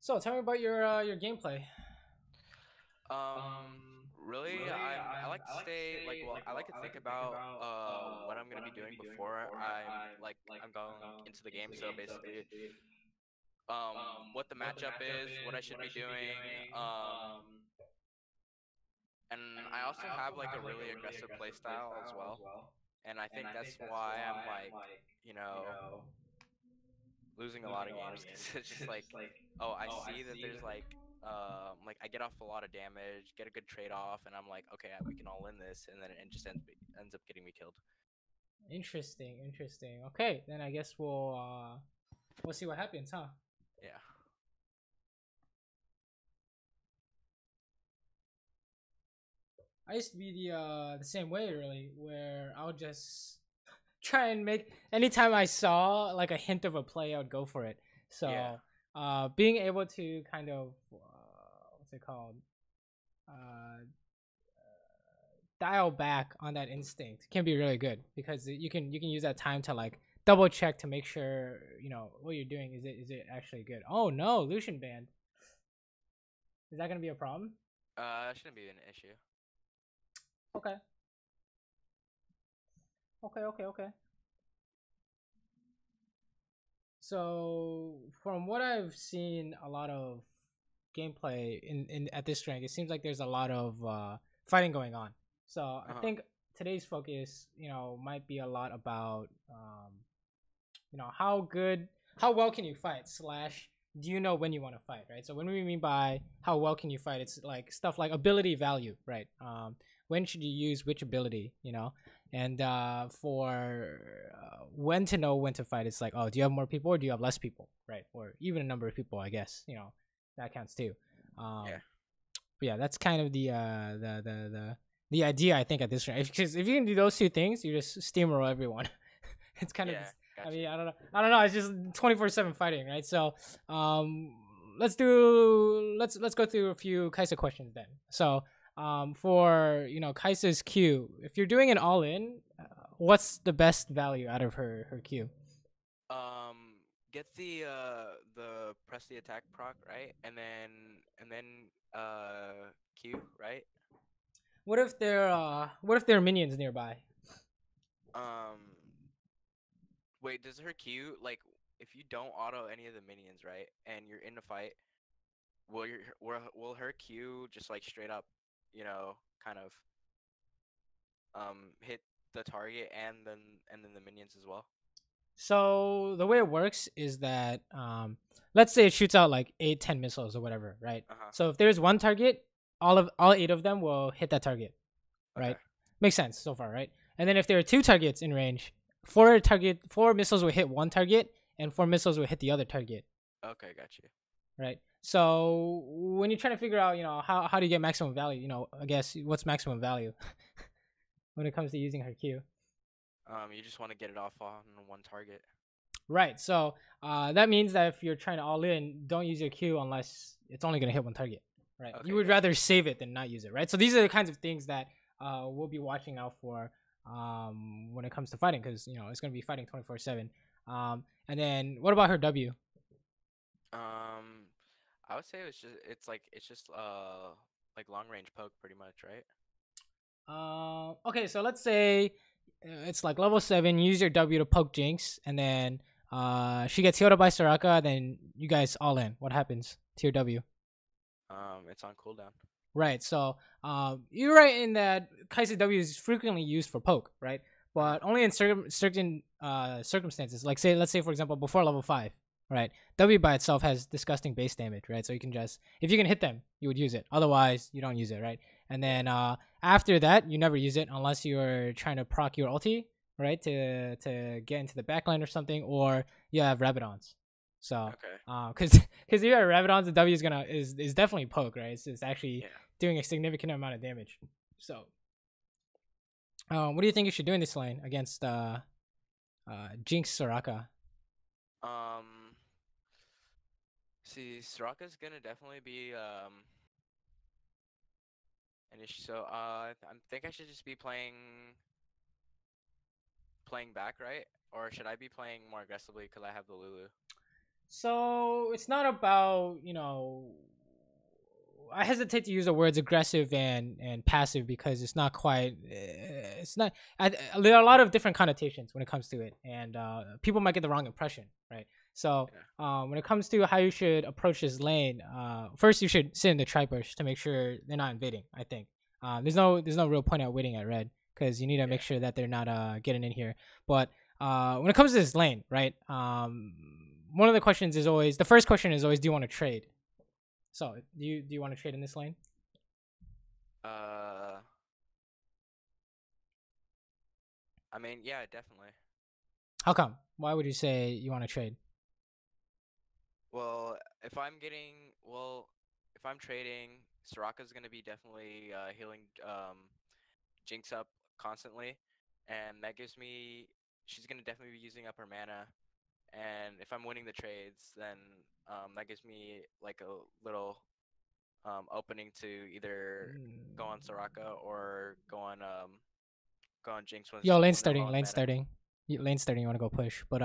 So tell me about your gameplay. Really, I like to stay like I like to think about what I'm gonna be doing before I'm going into the game. So basically, what the matchup is, what I should be doing, and I also have like a really aggressive play style as well. And I think that's why I'm like, you know, losing a lot of games because it's just like, oh, I see that there's like I get off a lot of damage, get a good trade off, and I'm like, okay, we can all win this, and then it just ends up getting me killed. Interesting, interesting. Okay, then I guess we'll see what happens, huh? Yeah. I used to be the same way really, where I would just try and make anytime I saw like a hint of a play, I would go for it. Yeah. So being able to kind of what's it called? Uh, dial back on that instinct can be really good because you can use that time to like double check to make sure what you're doing is it actually good. Oh no, Lucian banned. Is that gonna be a problem? That shouldn't be an issue. Okay, okay. So from what I've seen, a lot of gameplay in at this rank, it seems like there's a lot of fighting going on. So I Uh-huh. think today's focus, might be a lot about how good, how well can you fight slash do you know when you want to fight, right? So when we mean by how well can you fight, it's like stuff like ability value, right? When should you use which ability, and for when to know when to fight, it's like, oh, do you have more people or do you have less people, right? Or even a number of people, I guess, that counts too. Yeah. But yeah, that's kind of the idea, I think, at this rate. Because if you can do those two things, you just steamroll everyone. It's kind of, Yeah. I Got you. mean, I don't know. It's just 24/7 fighting, right? So, let's go through a few Kaisa questions then. So, for Kaisa's Q, if you're doing an all in, what's the best value out of her Q? Get the press the attack proc right, and then Q right. What if there are minions nearby? Um, Wait, does her Q like if you don't auto any of the minions right, and you're in a fight, will her Q just like straight up, kind of hit the target and then the minions as well? So the way it works is that let's say it shoots out like 8, 10 missiles or whatever, right? Uh huh. So if there's one target, all 8 of them will hit that target, Okay. right? Makes sense so far, right? And then if there are two targets in range, 4 missiles will hit one target, and 4 missiles will hit the other target, Okay, got you. right? So when you're trying to figure out, how do you get maximum value, I guess what's maximum value when it comes to using her Q. You just want to get it off on one target. Right. So that means that if you're trying to all in, don't use your Q unless it's only going to hit one target. Right. You Okay, would got you. rather save it than not use it. Right. So these are the kinds of things that we'll be watching out for when it comes to fighting, because it's going to be fighting 24/7. And then what about her W? Um, I would say it's just like long range poke pretty much, right? Okay. So let's say it's like level 7. Use your W to poke Jinx, and then she gets healed up by Soraka. Then you guys all in. What happens to your W? It's on cooldown. Right. So you're right in that Kaiser W is frequently used for poke, right? Uh-huh. But only in certain circumstances. Like let's say for example before level 5, right? W by itself has disgusting base damage, right? So you can just, if you can hit them, you would use it. Otherwise, you don't use it, right? And Yeah. then after that, you never use it unless you're trying to proc your ulti, right? To get into the backline or something, or you have Rabadons. So Okay. because you have Rabadons, the W is definitely poke, right? It's actually Yeah. doing a significant amount of damage. So, what do you think you should do in this lane against Jinx Soraka? Um, See, Soraka's gonna definitely be an issue. So, I think I should just be playing back, right? Or should I be playing more aggressively because I have the Lulu? So it's not about, I hesitate to use the words aggressive and passive because it's not quite. It's not. There are a lot of different connotations when it comes to it, and people might get the wrong impression, right? So Yeah. when it comes to how you should approach this lane, first you should sit in the tri bush to make sure they're not invading. I think there's no real point at waiting at red because you need to make Yeah. sure that they're not getting in here. But when it comes to this lane, right? One of the questions is always the first question is always, do you want to trade? So, do you want to trade in this lane? Uh, I mean, yeah, definitely. How come? Why would you say you want to trade? Well, if I'm trading, Soraka's gonna be definitely healing Jinx up constantly, and that gives me. She's gonna definitely be using up her mana, and if I'm winning the trades, then that gives me like a little opening to either go on Soraka or go on Jinx Yo, lane when they're starting, low on lane mana. starting, lane starting. You want to go push, but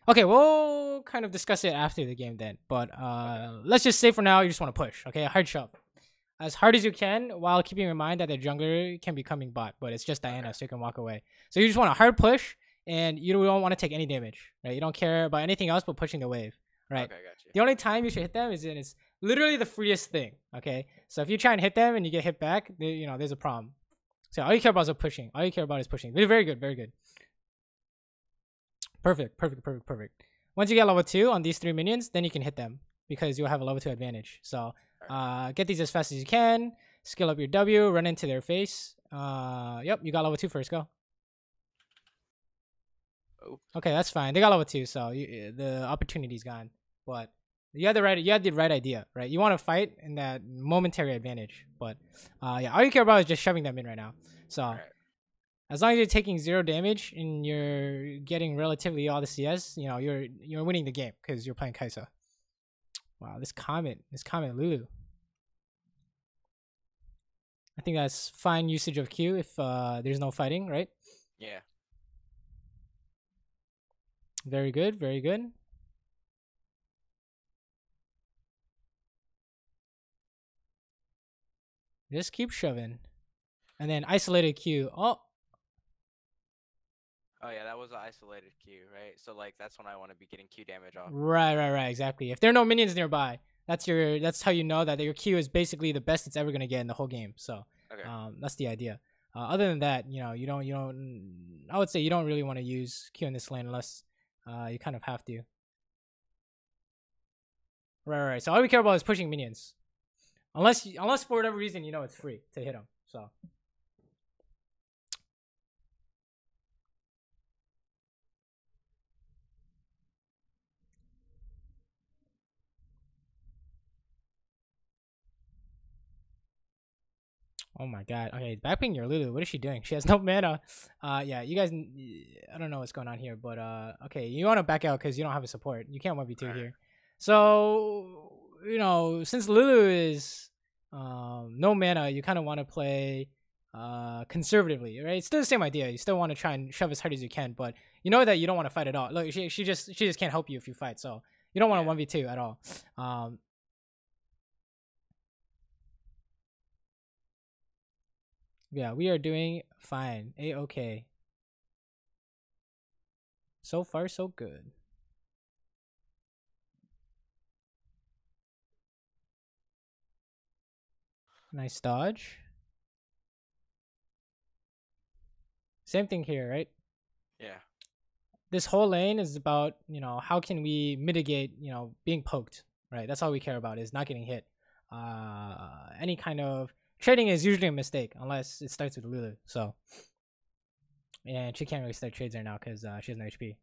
okay, we'll kind of discuss it after the game then. But Okay. let's just say for now you just want to push. Okay, hard shove as hard as you can while keeping in mind that the jungler can be coming bot, but it's just Diana, Okay. so you can walk away. So you just want a hard push, and you don't want to take any damage, right? You don't care about anything else but pushing the wave, right? Okay, got you. The only time you should hit them is when it's literally the freest thing. Okay, so if you try and hit them and you get hit back, there's a problem. So all you care about is pushing. All you care about is pushing. They're very good, very good. Perfect, perfect, perfect, perfect. Once you get level 2 on these 3 minions, then you can hit them because you'll have a level 2 advantage. So get these as fast as you can. Skill up your W, run into their face. Yep, you got level 2 first, go. Oh. Okay, that's fine. They got level 2, so the opportunity's gone. But you had the right idea, right? You want to fight in that momentary advantage. But yeah, all you care about is just shoving them in right now. So Right. as long as you're taking 0 damage and you're getting relatively all the CS, you're winning the game because you're playing Kai'Sa. Wow, this comment Lulu. I think that's fine usage of Q if there's no fighting, right? Yeah. Very good, very good. Just keep shoving. And then isolated Q. Oh, Oh yeah, that was an isolated Q, right? So like that's when I want to be getting Q damage off. right, exactly. If there are no minions nearby, that's how you know that your Q is basically the best it's ever gonna get in the whole game. So Okay. that's the idea. Other than that, you don't. I would say you don't really want to use Q in this lane unless you kind of have to. Right. So all we care about is pushing minions, unless for whatever reason it's free to hit them. So. Oh my god. Okay, backping your Lulu. What is she doing? She has no mana. Yeah, you guys. I don't know what's going on here, but okay, you want to back out because you don't have a support. You can't 1v2 here. So since Lulu is no mana, you kind of want to play conservatively, right? It's still the same idea. You still want to try and shove as hard as you can, but you know that you don't want to fight at all. Look, she just can't help you if you fight. So you don't want to 1v2 at all. Yeah, we are doing fine. A-okay. So far, so good. Nice dodge. Same thing here, right? Yeah. This whole lane is about, how can we mitigate, being poked, right? That's all we care about is not getting hit. Any kind of trading is usually a mistake unless it starts with Lulu. So, and she can't really start trades right now because she has no HP.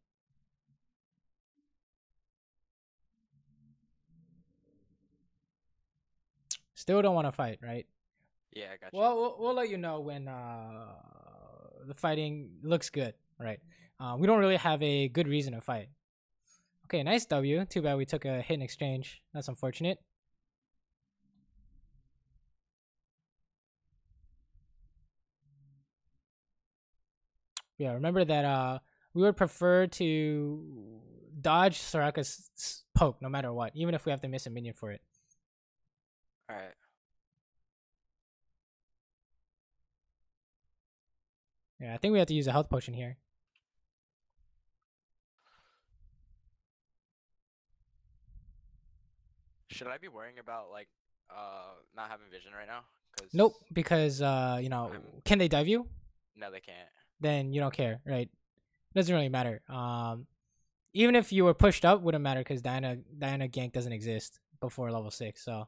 Still don't want to fight, right? Yeah, I got you. Well, we'll let you know when the fighting looks good, right? We don't really have a good reason to fight. Okay, nice W. Too bad we took a hit in exchange. That's unfortunate. Yeah, remember that we would prefer to dodge Soraka's poke no matter what, even if we have to miss a minion for it. All right. Yeah, I think we have to use a health potion here. Should I be worrying about like not having vision right now? Nope, because can they dive you? No, they can't. Then you don't care, right? Doesn't really matter. Even if you were pushed up, wouldn't matter because Diana gank doesn't exist before level 6. So,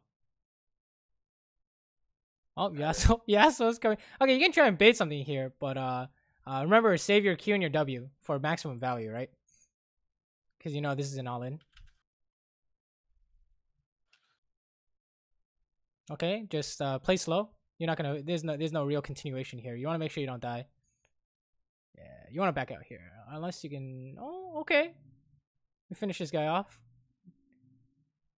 oh Yasuo's coming. Okay, you can try and bait something here, but remember, save your Q and your W for maximum value, right? Because this is an all-in. Okay, just play slow. You're not gonna. There's no real continuation here. You want to make sure you don't die. Yeah, you want to back out here unless you can. Oh, okay. We finish this guy off.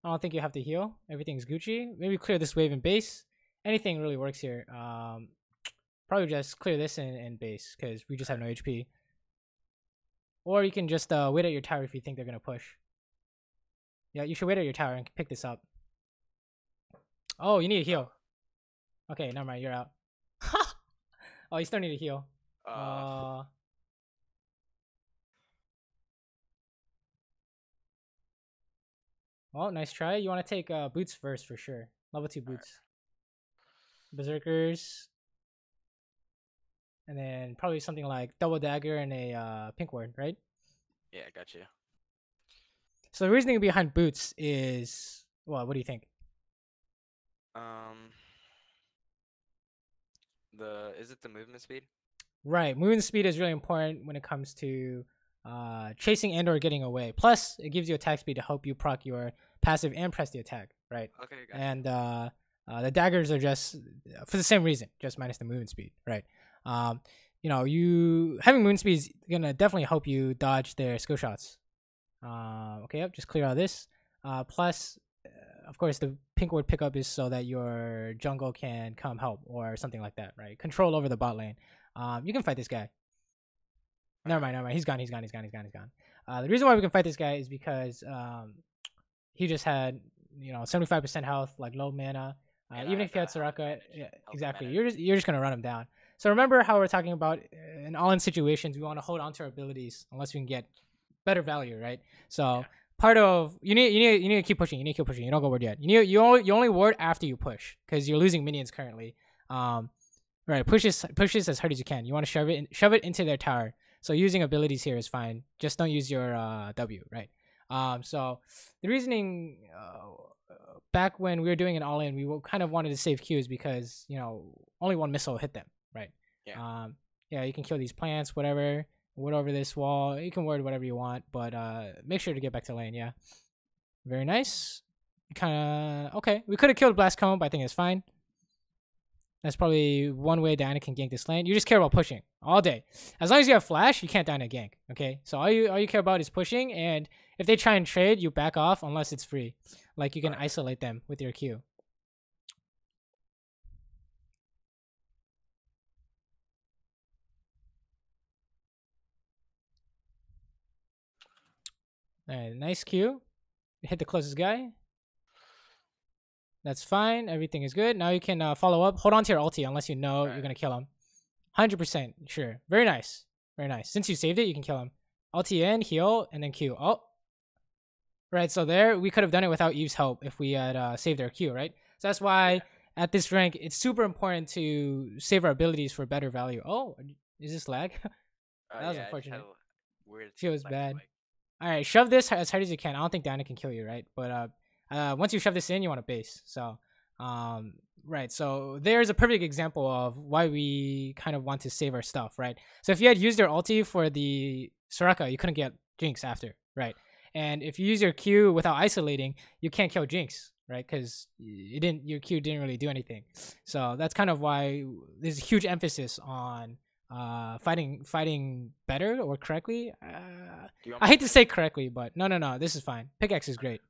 I don't think you have to heal. Everything's Gucci. Maybe clear this wave in base. Anything really works here. Probably just clear this and base because we just have no HP. Or you can just wait at your tower if you think they're gonna push. Yeah, you should wait at your tower and pick this up. Oh, you need a heal. Okay, never mind. You're out. Oh, you still need a heal. Well, nice try. You want to take boots first for sure. Level 2 boots. Right. Berserkers. And then probably something like double dagger and a pink ward, right? Yeah, I got you. So the reasoning behind boots is, well, what do you think? Is it the movement speed? Right, movement speed is really important when it comes to chasing and or getting away. Plus, it gives you attack speed to help you proc your passive and press the attack, right? Okay, gotcha. And the daggers are just for the same reason, just minus the movement speed, right? You having movement speed is gonna definitely help you dodge their skill shots. Okay, yep, just clear out this. Plus, of course, the pink ward pickup is so that your jungle can come help or something like that, right? Control over the bot lane. You can fight this guy. Never mind. He's gone. The reason why we can fight this guy is because he just had 75% health, like low mana. Even if you had Soraka, yeah, exactly. You're just gonna run him down. So remember how we're talking about in all-in situations, we want to hold on to our abilities unless we can get better value, right? So part of you need to keep pushing. You don't go ward yet. You only ward after you push because you're losing minions currently. Right, push this as hard as you can. You want to shove it into their tower. So using abilities here is fine. Just don't use your W, right? So the reasoning back when we were doing an all-in, we kind of wanted to save Qs because only one missile hit them, right? Yeah. Yeah, you can kill these plants, whatever. Ward over this wall. You can ward whatever you want, but make sure to get back to lane. Yeah, very nice. Kind of okay. We could have killed Blast Cone, but I think it's fine. That's probably one way Diana can gank this lane. You just care about pushing all day. As long as you have flash, you can't Diana gank. Okay, so all you care about is pushing, and if they try and trade, you back off unless it's free. Like you can isolate them with your Q. Alright, nice Q. Hit the closest guy. That's fine. Everything is good. Now you can follow up. Hold on to your ulti unless you know you're going to kill him. 100% sure. Very nice. Very nice. Since you saved it, you can kill him. Ulti in, heal, and then Q. Oh. Right, so there, we could have done it without Eve's help if we had saved our Q, right? So that's why at this rank, it's super important to save our abilities for better value. Oh, is this lag? That was unfortunate. Weird. Feels bad. Alright, shove this as hard as you can. I don't think Diana can kill you, right? But once you shove this in, you want to base. So, right. So there's a perfect example of why we kind of want to save our stuff, right? So if you had used your ulti for the Soraka, you couldn't get Jinx after, right? And if you use your Q without isolating, you can't kill Jinx, right? Because your Q didn't really do anything. So that's kind of why there's a huge emphasis on fighting better or correctly. I hate to say correctly, but no, this is fine. Pickaxe is great.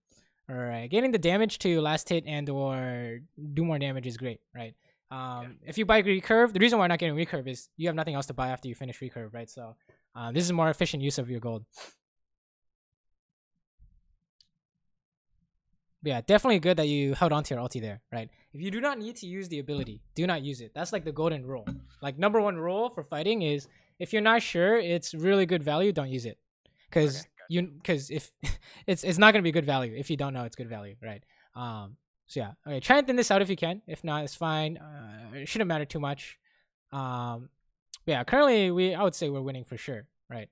All right, getting the damage to last hit and or do more damage is great, right? If you buy recurve, the reason why I'm not getting recurve is you have nothing else to buy after you finish recurve, right? So this is more efficient use of your gold. Yeah, definitely good that you held on to your ulti there, right? If you do not need to use the ability, do not use it. That's like the golden rule. Like number one rule for fighting is if you're not sure it's really good value, don't use it. Okay, Because if it's not gonna be good value if you don't know it's good value, right? So yeah, okay, try and thin this out if you can. If not, it's fine. It shouldn't matter too much. Yeah, currently I would say we're winning for sure, right?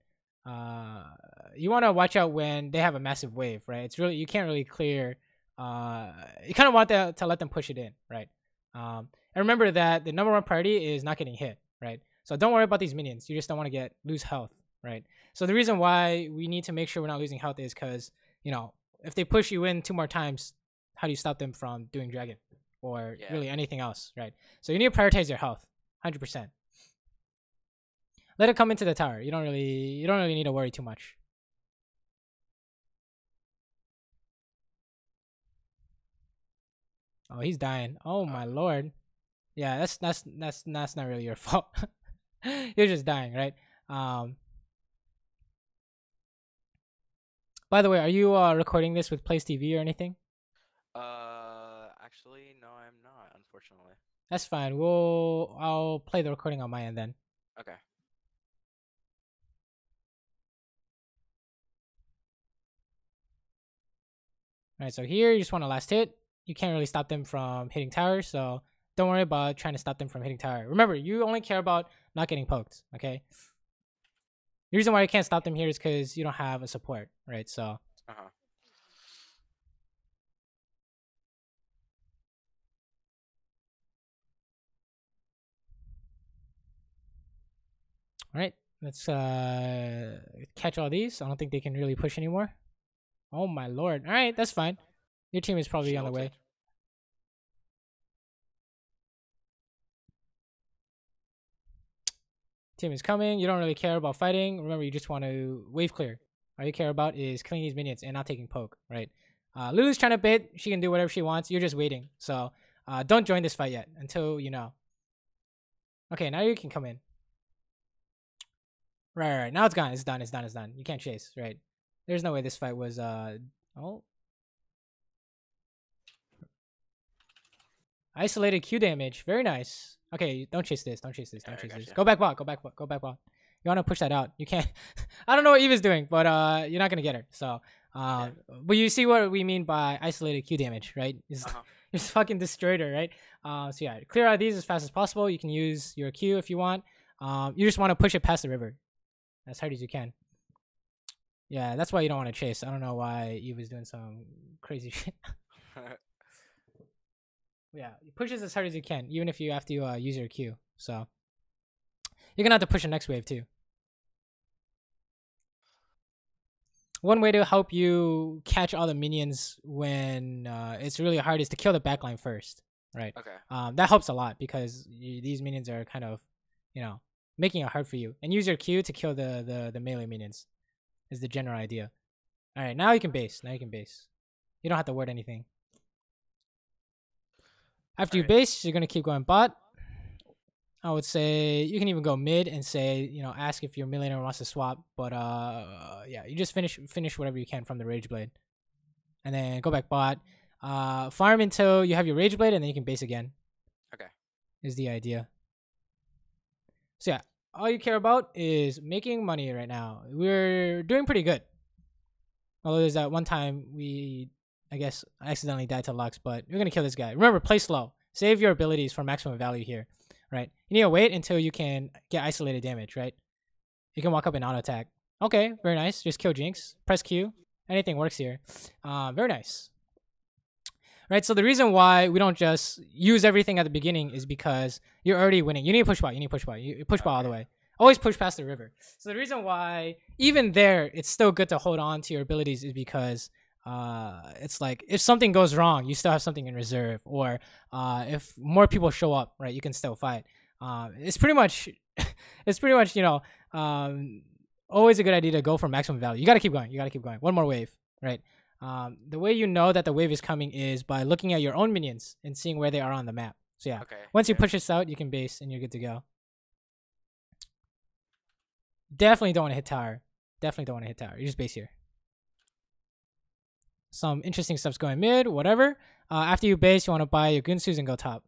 You want to watch out when they have a massive wave, right? It's really you can't really clear. You kind of want to let them push it in, right? And remember that the number one priority is not getting hit, right? So don't worry about these minions. You just don't want to lose health, right? So the reason why we need to make sure we're not losing health is because if they push you in 2 more times, how do you stop them from doing dragon or really anything else, right? So you need to prioritize your health, 100%. Let it come into the tower. You don't really need to worry too much. Oh, he's dying. Oh my lord. Yeah, that's not really your fault. You're just dying, right? By the way, are you recording this with Place TV or anything? Actually, no, I'm not, unfortunately. That's fine. I'll play the recording on my end then. Okay. Alright, so here you just want a last hit. You can't really stop them from hitting tower, so don't worry about trying to stop them from hitting tower. Remember, you only care about not getting poked, okay? The reason why you can't stop them here is because you don't have a support, right? So Alright, let's catch all these. I don't think they can really push anymore. Oh my lord. Alright, that's fine. Your team is probably on the way. Team is coming. You don't really care about fighting. Remember, you just want to wave clear. All you care about is killing these minions and not taking poke, right? Lulu's trying to bait. She can do whatever she wants. You're just waiting. So don't join this fight yet until you know. Okay, now you can come in. Right. Now it's gone. It's done. You can't chase, right? There's no way this fight was oh. Isolated Q damage. Very nice. Okay, don't chase this. Don't chase this. Go back bot. Go back bot. You want to push that out. You can't. I don't know what Eva's doing, but you're not going to get her. So, but you see what we mean by isolated Q damage, right? It's fucking destroyed her, right? So yeah, clear out these as fast as possible. You can use your Q if you want. You just want to push it past the river as hard as you can. Yeah, that's why you don't want to chase. I don't know why Eva's doing some crazy shit. Yeah, push it as hard as you can, even if you have to use your Q. So you're gonna have to push the next wave too. One way to help you catch all the minions when it's really hard is to kill the backline first, right? Okay. That helps a lot because these minions are kind of, making it hard for you. And use your Q to kill the melee minions. Is the general idea. All right, now you can base. You don't have to ward anything. After you base, you're going to keep going bot. I would say you can even go mid and say, ask if your millionaire wants to swap. But yeah, you just finish whatever you can from the Rage Blade. And then go back bot. Farm until you have your Rage Blade and then you can base again. Okay. Is the idea. So yeah, all you care about is making money right now. We're doing pretty good. Although there's that one time we... I guess I accidentally died to Lux, but we're going to kill this guy. Remember, play slow. Save your abilities for maximum value here, right? You need to wait until you can get isolated damage, right? You can walk up and auto attack. Okay, very nice. Just kill Jinx. Press Q. Anything works here. Very nice. Right, so the reason why we don't just use everything at the beginning is because you're already winning. You need to push bot. You push bot all the way. Always push past the river. So the reason why, even there, it's still good to hold on to your abilities is because... it's like if something goes wrong, you still have something in reserve, or if more people show up, right, you can still fight. It's pretty much, always a good idea to go for maximum value. You gotta keep going. One more wave, right? The way you know that the wave is coming is by looking at your own minions and seeing where they are on the map. So yeah, once you push this out, you can base and you're good to go. Definitely don't want to hit tower. You just base here. some interesting stuff's going mid, whatever. After you base, you want to buy your Gunsus and go top,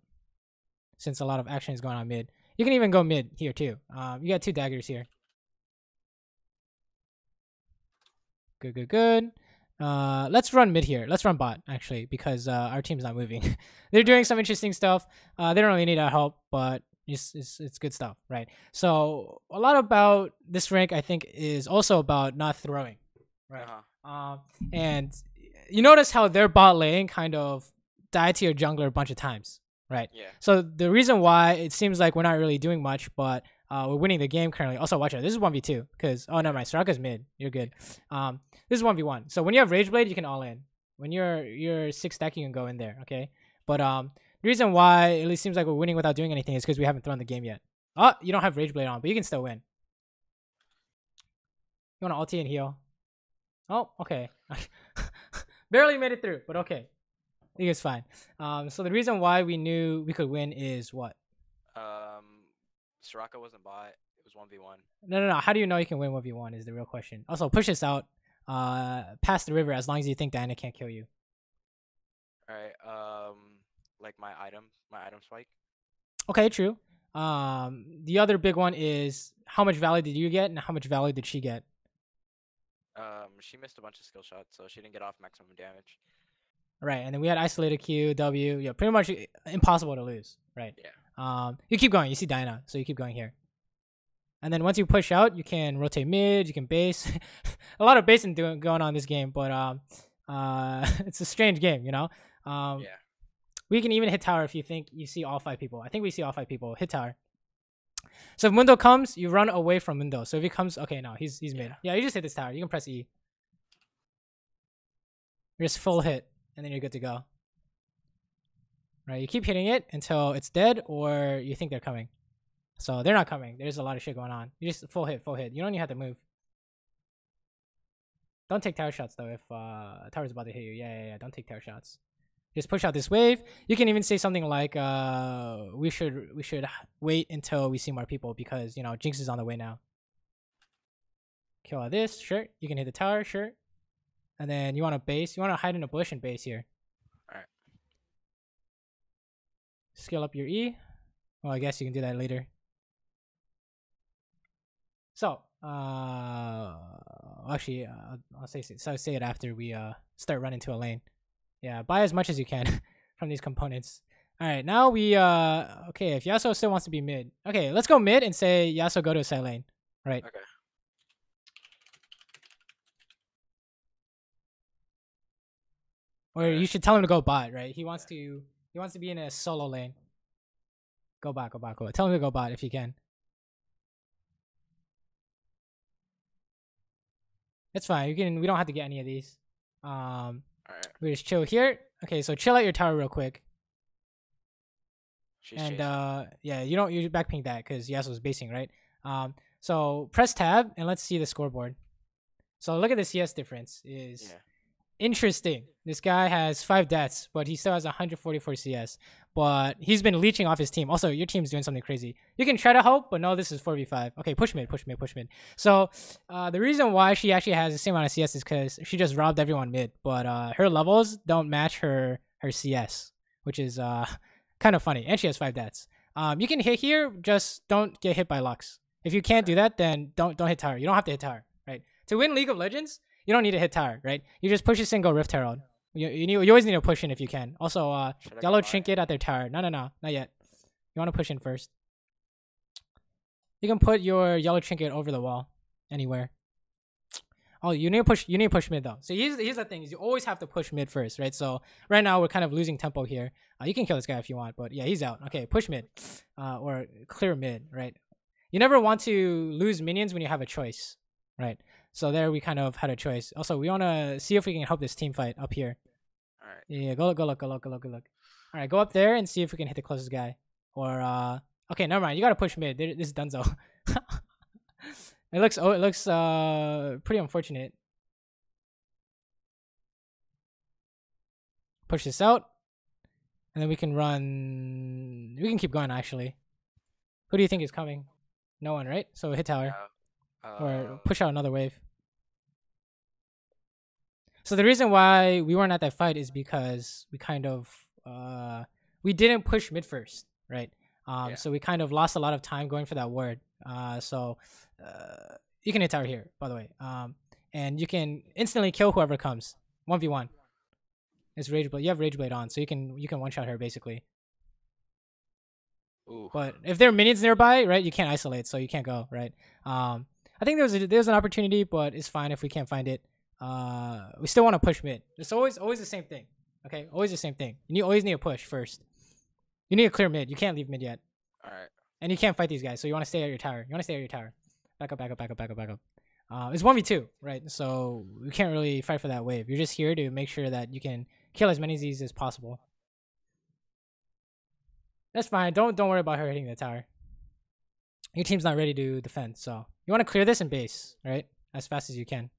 since a lot of action is going on mid. You can even go mid here too. You got 2 daggers here. Good. Let's run mid here. Let's run bot actually, because our team's not moving. They're doing some interesting stuff. They don't really need our help, but it's good stuff, right? So a lot about this rank, I think, is also about not throwing, right? And you notice how their bot lane kind of died to your jungler a bunch of times, right? Yeah. So the reason why it seems like we're not really doing much, but we're winning the game currently. Also, watch out. This is 1v2 because never mind. Soraka's mid. You're good. This is 1v1. So when you have Rage Blade, you can all in. When you're 6 stack, you can go in there. Okay. But the reason why it at least seems like we're winning without doing anything is because we haven't thrown the game yet. Oh, you don't have Rage Blade on, but you can still win. You want to ulti and heal? Oh, okay. Barely made it through, but okay. I think it's fine. So the reason why we knew we could win is what? Soraka wasn't bot. It was 1v1. No. How do you know you can win 1v1 is the real question. Also, push this out past the river as long as you think Diana can't kill you. Alright, like my item spike. Okay, true. The other big one is how much value did you get and how much value did she get? She missed a bunch of skill shots, so she didn't get off maximum damage. Right, and then we had isolated Q, W. Yeah, pretty much impossible to lose. Right. Yeah. You keep going. You see Diana, so you keep going here. And then once you push out, you can rotate mid. You can base. A lot of basing going on in this game, but it's a strange game, you know. Yeah. We can even hit tower if you think you see all 5 people. I think we see all 5 people. Hit tower. So if Mundo comes, you run away from Mundo. So if he comes, okay, no, he's mid. Yeah, you just hit this tower. You can press E. You're just full hit, and then you're good to go. Right, you keep hitting it until it's dead, or you think they're coming. So they're not coming. There's a lot of shit going on. You just full hit. You don't even have to move. Don't take tower shots though. If tower's about to hit you, yeah. Don't take tower shots. Just push out this wave. You can even say something like, "We should wait until we see more people because you know Jinx is on the way now." Kill all this, sure. You can hit the tower, sure. And then you want to base. You want to hide in a bush and base here. All right. Scale up your E. Well, I guess you can do that later. So, actually, I'll say it after we start running to a lane. Yeah, buy as much as you can from these components. All right, now we okay. If Yasuo still wants to be mid, okay, let's go mid and say Yasuo go to a side lane, right? Okay. Or you should tell him to go bot, right? He wants to be in a solo lane. Go bot. Tell him to go bot if you can. It's fine. We don't have to get any of these. Alright. We just chill here. Okay, so chill out your tower real quick. She's and chasing. yeah, you backping that because Yasuo's basing, right? So press tab and let's see the scoreboard. So look at the CS difference. Is interesting. This guy has 5 deaths, but he still has 144 CS. But he's been leeching off his team. Also, your team's doing something crazy. You can try to help, but no, this is 4v5. Okay, push mid. So the reason why she actually has the same amount of CS is because she just robbed everyone mid. But her levels don't match her CS, which is kind of funny. And she has 5 deaths. You can hit here, just don't get hit by Lux. If you can't do that, then don't hit tower. You don't have to hit tower, right? To win League of Legends, you don't need to hit tower, right? You just push a single Rift Herald. You always need to push in if you can. Also, yellow trinket at their tower. No, not yet. You want to push in first. You can put your yellow trinket over the wall, anywhere. Oh, you need to push. You need to push mid though. So here's the thing: is you always have to push mid first, right? So right now we're kind of losing tempo here. You can kill this guy if you want, but yeah, he's out. Okay, push mid, or clear mid, right? You never want to lose minions when you have a choice, right? So there we kind of had a choice. Also, we want to see if we can help this team fight up here. All right. Yeah, go look. All right, go up there and see if we can hit the closest guy. Or okay, never mind. You gotta push mid. This is Dunzo. It looks pretty unfortunate. Push this out, and then we can run. We can keep going actually. Who do you think is coming? No one, right? So hit tower. Or push out another wave. So the reason why we weren't at that fight is because we kind of we didn't push mid first, right? So we kind of lost a lot of time going for that ward. So you can hit tower here, by the way. And you can instantly kill whoever comes. 1v1. It's Rage Blade. You have Rage Blade on, so you can one shot her basically. Ooh. But if there are minions nearby, right, you can't isolate, so you can't go, right? I think there's an opportunity, but it's fine if we can't find it. We still want to push mid. It's always the same thing. Okay, always the same thing. You always need to push first. You need to clear mid. You can't leave mid yet. All right. And you can't fight these guys, so you want to stay at your tower. Back up. It's 1v2, right? So we can't really fight for that wave. You're just here to make sure that you can kill as many of these as possible. That's fine. Don't worry about her hitting the tower. Your team's not ready to defend, so you want to clear this in base, right? As fast as you can.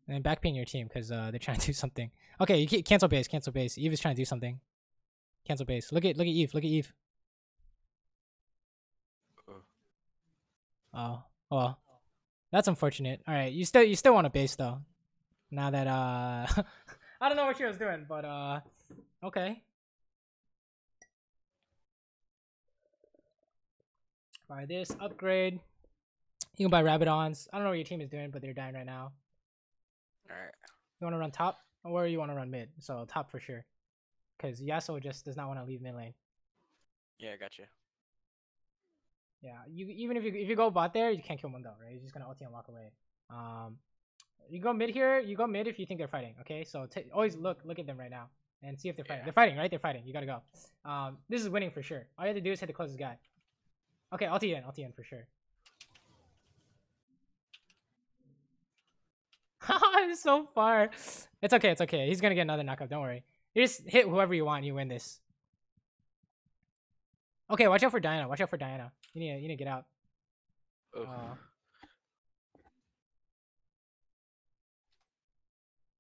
And then backping your team because they're trying to do something. Okay, you cancel base. Eve is trying to do something. Cancel base. Look at Eve. Oh, well, that's unfortunate. All right, you still want a base though. Now that I don't know what she was doing, but okay. Buy this upgrade. You can buy Rabidons. I don't know what your team is doing, but they're dying right now. All right. You want to run top, or you want to run mid? So top for sure, because Yasuo just does not want to leave mid lane. Yeah, I got you. Yeah, even if you go bot there, you can't kill Mundo, right? You're just gonna ulti and walk away. You go mid here. You go mid if you think they're fighting. Okay, so always look at them right now and see if they're fighting. They're fighting, right? They're fighting. You gotta go. This is winning for sure. All you have to do is hit the closest guy. Okay, ulti in for sure. It's so far. It's okay. He's gonna get another knockup. Don't worry. You just hit whoever you want. And you win this. Okay, watch out for Diana. You need to get out.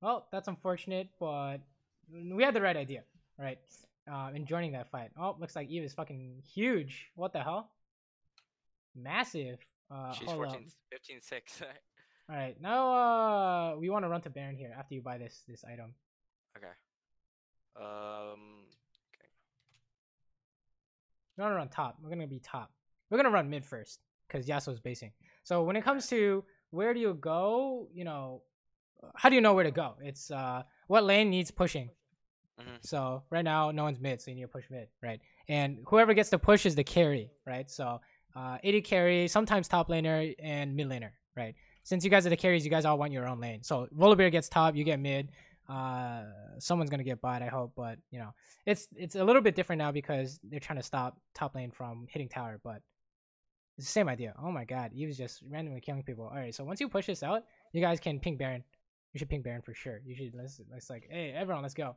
Well, that's unfortunate, but we had the right idea, right? In joining that fight. Oh, looks like Eve is fucking huge. What the hell? Massive. She's 15-6. All right, now we want to run to Baron here after you buy this item. Okay. We want to run top. We're gonna be top. We're gonna run mid first because Yasuo's basing. So when it comes to where do you go, how do you know where to go? It's what lane needs pushing. So right now no one's mid, so you need to push mid, right? And whoever gets the push is the carry, right? So AD carry, sometimes top laner and mid laner, right? Since you guys are the carries, you guys all want your own lane. So Volibear gets top, you get mid. Someone's gonna get bot, I hope, but it's a little bit different now because they're trying to stop top lane from hitting tower, but it's the same idea. Oh my god, Eve's just randomly killing people. All right, so once you push this out, you guys can ping Baron. You should ping Baron for sure. You should let's like, hey everyone, let's go.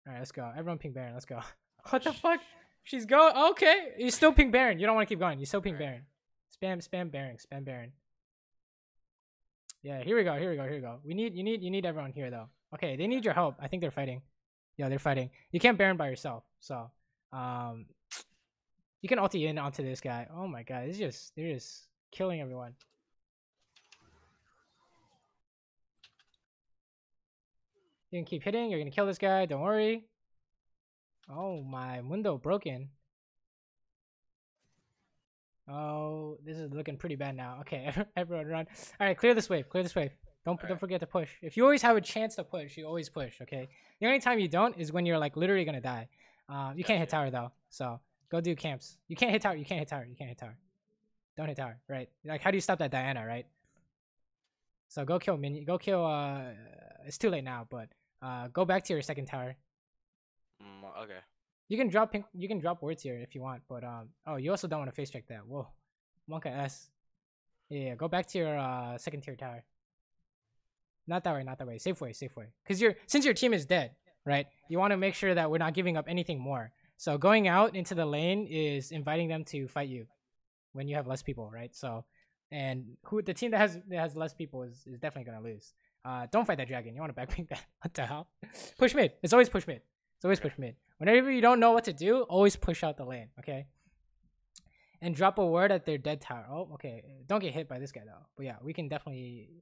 All right, let's go. Everyone ping Baron. Let's go. What the fuck? She's going. Okay, you still ping Baron. You don't want to keep going. You still ping Baron. Spam Baron. Yeah, here we go. You need everyone here though. Okay, they need your help. I think they're fighting. Yeah, they're fighting. You can't Baron by yourself. So, you can ulti in onto this guy. Oh my god, they're just killing everyone. You can keep hitting. You're gonna kill this guy. Don't worry. Oh my, Mundo broken. Oh, this is looking pretty bad now. Okay, everyone run. All right, clear this wave. Don't forget to push. If you always have a chance to push, you always push, okay? The only time you don't is when you're like literally gonna die. You can't hit tower though, so go do camps. You can't hit tower. Don't hit tower, right? Like, how do you stop that Diana, right? So go kill minion. Go kill. It's too late now, but go back to your second tower. Okay. You can drop pink. You can drop wards here if you want, but oh, you also don't want to face check that. Whoa, Monka S. Yeah, go back to your second tier tower. Not that way. Safe way. Because since your team is dead, right? You want to make sure that we're not giving up anything more. So going out into the lane is inviting them to fight you when you have less people, right? So, and the team that has less people is definitely gonna lose. Don't fight that dragon. You want to backping that? What the hell? Push mid. It's always push mid. Push mid. Whenever you don't know what to do, always push out the lane, okay? and drop a ward at their dead tower. Oh, okay. Don't get hit by this guy though. But yeah, we can definitely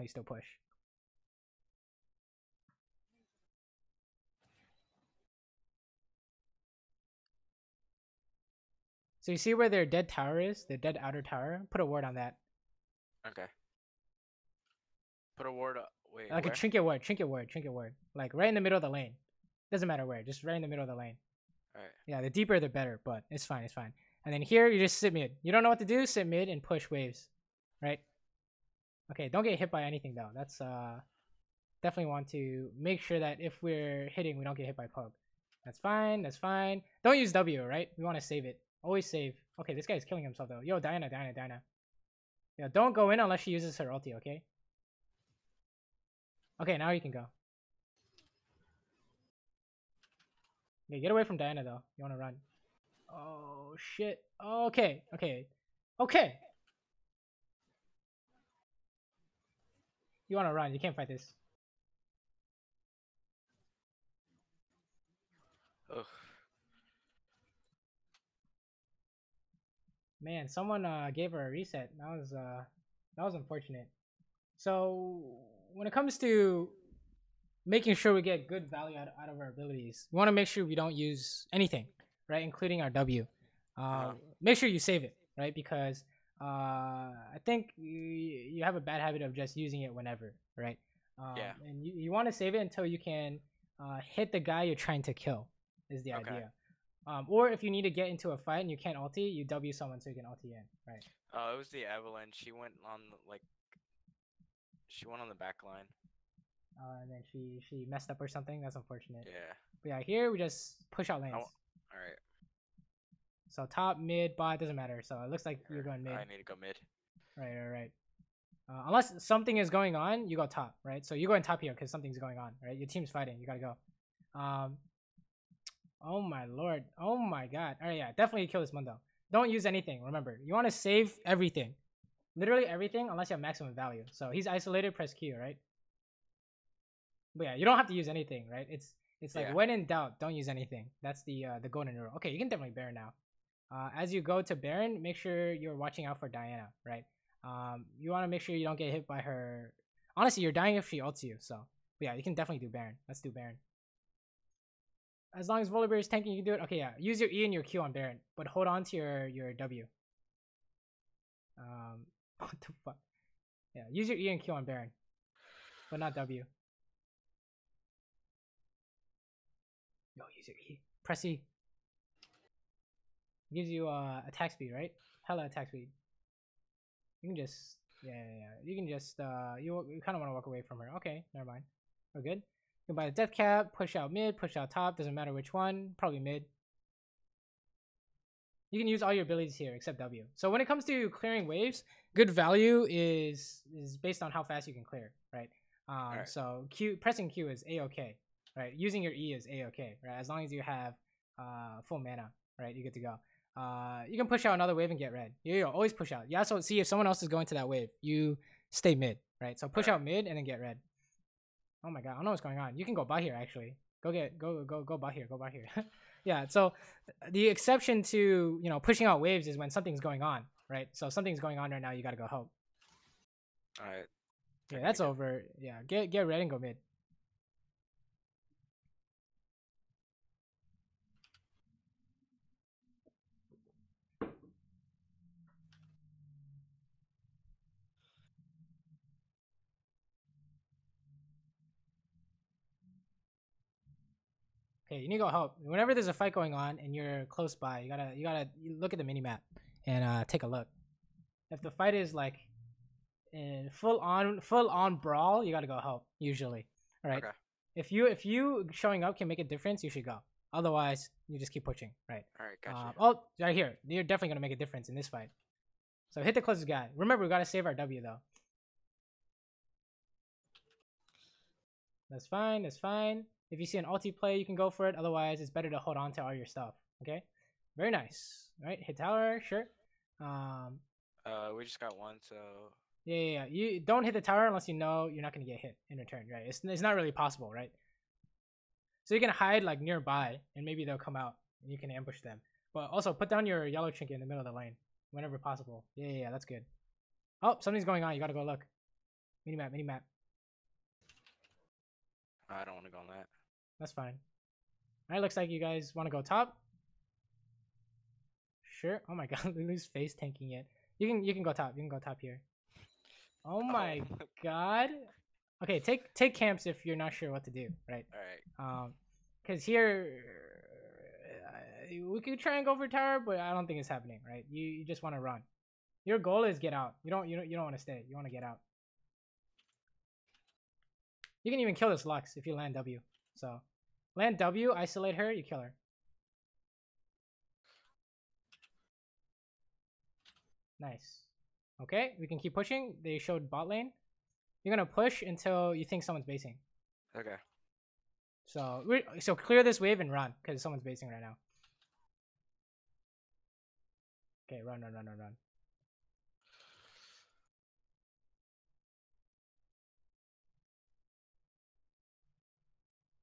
still push. So you see where their dead tower is? Their dead outer tower? Put a ward on that. Okay. Put a ward. Wait. Like where? a trinket ward. Like right in the middle of the lane. Doesn't matter where, just right in the middle of the lane. Alright. Yeah, the deeper the better, but it's fine, it's fine. And then here you just sit mid. You don't know what to do, sit mid and push waves. Right? Okay, don't get hit by anything though. That's definitely want to make sure that if we're hitting, we don't get hit by poke. That's fine, that's fine. Don't use W, right? We want to save it. Always save. Okay, this guy's killing himself though. Yo, Diana. Yeah, don't go in unless she uses her ulti, okay? Okay, now you can go. Okay, get away from Diana though. You want to run. Oh, shit. Okay. You want to run. You can't fight this. Ugh. Man, someone gave her a reset. That was unfortunate. So when it comes to making sure we get good value out of our abilities, we want to make sure we don't use anything, right? Including our W. Make sure you save it, right? Because I think you have a bad habit of just using it whenever, right? Yeah. And you want to save it until you can hit the guy you're trying to kill is the idea. Or if you need to get into a fight and you can't ulti, you W someone so you can ulti in, right? Oh, it was the Evelyn. She went on the back line. And then she messed up or something. That's unfortunate. Yeah. But yeah, here we just push out lanes. All right. So top, mid, bot, doesn't matter. So it looks like you're going mid. I need to go mid. Right. Unless something is going on, you go top, right? So you go in top here because something's going on, right? Your team's fighting. You gotta go. Oh my lord. Oh my god. All right, yeah, definitely kill this Mundo. Don't use anything. Remember, you want to save everything, literally everything, unless you have maximum value. So he's isolated. Press Q, right? But yeah, you don't have to use anything, right? It's like when in doubt, don't use anything. That's the golden rule. Okay, you can definitely Baron now. As you go to Baron, make sure you're watching out for Diana, right? You want to make sure you don't get hit by her. Honestly, you're dying if she ults you. So, but yeah, you can definitely do Baron. Let's do Baron. As long as Volibear is tanking, you can do it. Okay, yeah. Use your E and your Q on Baron, but hold on to your W. What the fuck? Yeah, use your E and Q on Baron, but not W. Yo, use your E. Press E. Gives you attack speed, right? Hella attack speed. You can just you can just you kind of want to walk away from her. Okay, never mind. We're good. You can buy the death cap, push out mid, push out top, doesn't matter which one, probably mid. You can use all your abilities here except W. So when it comes to clearing waves, good value is based on how fast you can clear, right? Right. So pressing Q is A-okay, right? Using your E is A-okay, right? As long as you have full mana, right? You're good to go. You can push out another wave and get red. You always push out. Yeah, so see if someone else is going to that wave, you stay mid, right? So push out mid and then get red. Oh my god, I don't know what's going on. You can go by here actually. Go by here. Yeah, so the exception to, pushing out waves is when something's going on, right? So something's going on right now, you gotta go help. Alright. Yeah, that's over. Yeah, get red and go mid. Okay, you need to go help. Whenever there's a fight going on and you're close by, you gotta look at the mini map and take a look. If the fight is like in full on brawl, you gotta go help usually. All right. Okay. If you showing up can make a difference, you should go. Otherwise, you just keep pushing. Right. All right. Gotcha. Oh, right here. You're definitely gonna make a difference in this fight. So hit the closest guy. Remember, we gotta save our W though. That's fine. That's fine. If you see an ulti play, you can go for it. Otherwise, it's better to hold on to all your stuff. Okay. Very nice. All right. Hit tower. Sure. We just got one, so. Yeah. You don't hit the tower unless you know you're not gonna get hit in return, right? It's not really possible, right? So you can hide like nearby, and maybe they'll come out, and you can ambush them. But also put down your yellow trinket in the middle of the lane. whenever possible. Yeah, that's good. Oh, something's going on. You gotta go look. Minimap. I don't want to go on that. That's fine. Alright, looks like you guys want to go top. Sure. Oh my god, Lulu's face tanking it. You can go top. You can go top here. Oh my god. Okay, take camps if you're not sure what to do, right? Alright. Because here we could try and go for tower, but I don't think it's happening, right? You just want to run. Your goal is get out. You don't want to stay. You want to get out. You can even kill this Lux if you land W. So land W, isolate her, you kill her. Nice. Okay, we can keep pushing. They showed bot lane. You're gonna push until you think someone's basing. Okay. So clear this wave and run because someone's basing right now. Okay, run.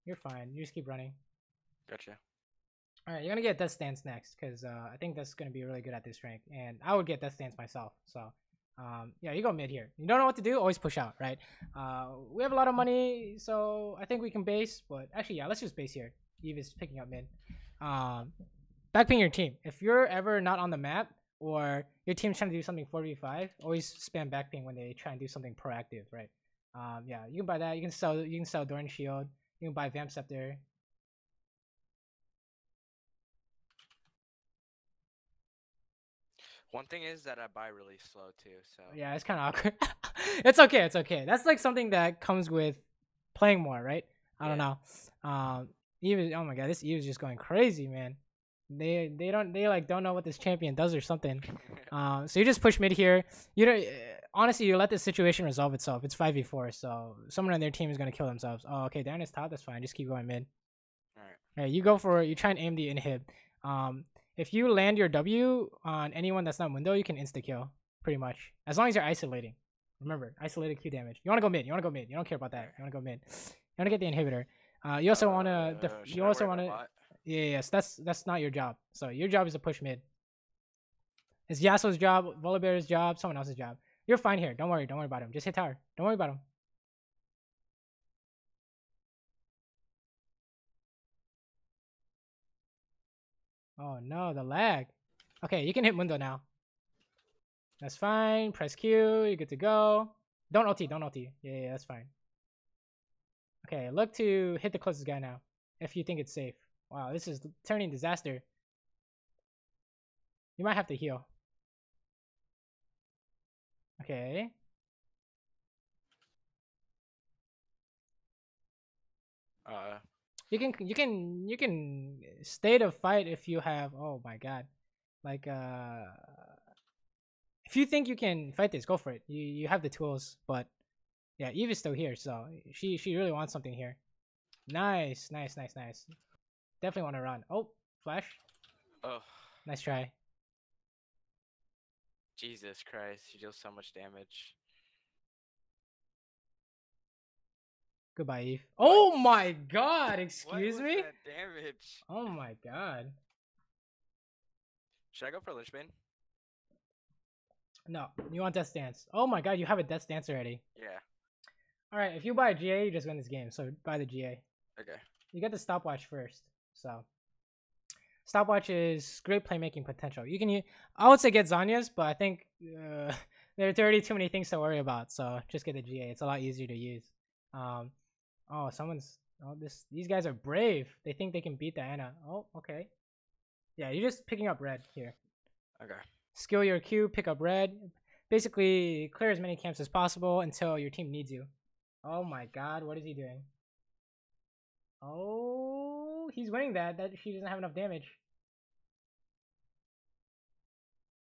You're fine. You just keep running. Gotcha. All right, you're gonna get Death Stance next because I think that's gonna be really good at this rank, and I would get Death Stance myself. So, yeah, you go mid here. You don't know what to do, always push out, right? We have a lot of money, so I think we can base. But actually, yeah, let's just base here. Eve is picking up mid. Backping your team. If you're ever not on the map or your team's trying to do something 4v5, always spam backping when they try and do something proactive, right? Yeah, you can buy that. You can sell Dorn Shield. You can buy Vamp Scepter. One thing is that I buy really slow too, so Yeah, it's kind of awkward. It's okay. That's like something that comes with playing more, right? I don't know. Eve, oh my god, this Eve is just going crazy, man. They don't know what this champion does or something. So you just push mid here. You don't honestly, you let this situation resolve itself. It's 5v4, so someone on their team is gonna kill themselves. Oh, okay, Darren is top. That's fine. Just keep going mid. All right. Hey, you go for it. You try and aim the inhib. If you land your W on anyone that's not window, you can insta kill pretty much. As long as you're isolating. Remember, isolated Q damage. You want to go mid. You don't care about that. You want to go mid. You want to get the inhibitor. You also want to. You also want to. Yes, that's not your job. So your job is to push mid. It's Yasuo's job, Volibear's job, someone else's job. You're fine here. Don't worry about him. Just hit tower. Don't worry about him. Oh no, the lag. Okay, you can hit Mundo now. That's fine. Press Q. You're good to go. Don't ulti. Yeah, that's fine. Okay, look to hit the closest guy now if you think it's safe. Wow, this is turning disaster. You might have to heal. Okay. You can stay to fight if you have, oh my god. Like if you think you can fight this, go for it. You have the tools, but yeah, Eve is still here, so she really wants something here. Nice. Definitely want to run. Oh, flash. Oh. Nice try. Jesus Christ, he deals so much damage. Goodbye, Eve. What? Oh my god, excuse me? That damage? Oh my god. Should I go for Lichbane? No, you want Death Stance. Oh my god, you have a Death Stance already. Yeah. Alright, if you buy a GA, you just win this game, so buy the GA. Okay. You get the stopwatch first, so. Stopwatch is great playmaking potential. You can use, I would say get Zanya's, but I think there are already too many things to worry about, so just get the GA. It's a lot easier to use. Oh, these guys are brave. They think they can beat Diana. Oh, okay. Yeah, you're just picking up red here. Okay. Skill your Q, pick up red. Basically, clear as many camps as possible until your team needs you. Oh my god, what is he doing? Oh, he's winning that. She doesn't have enough damage.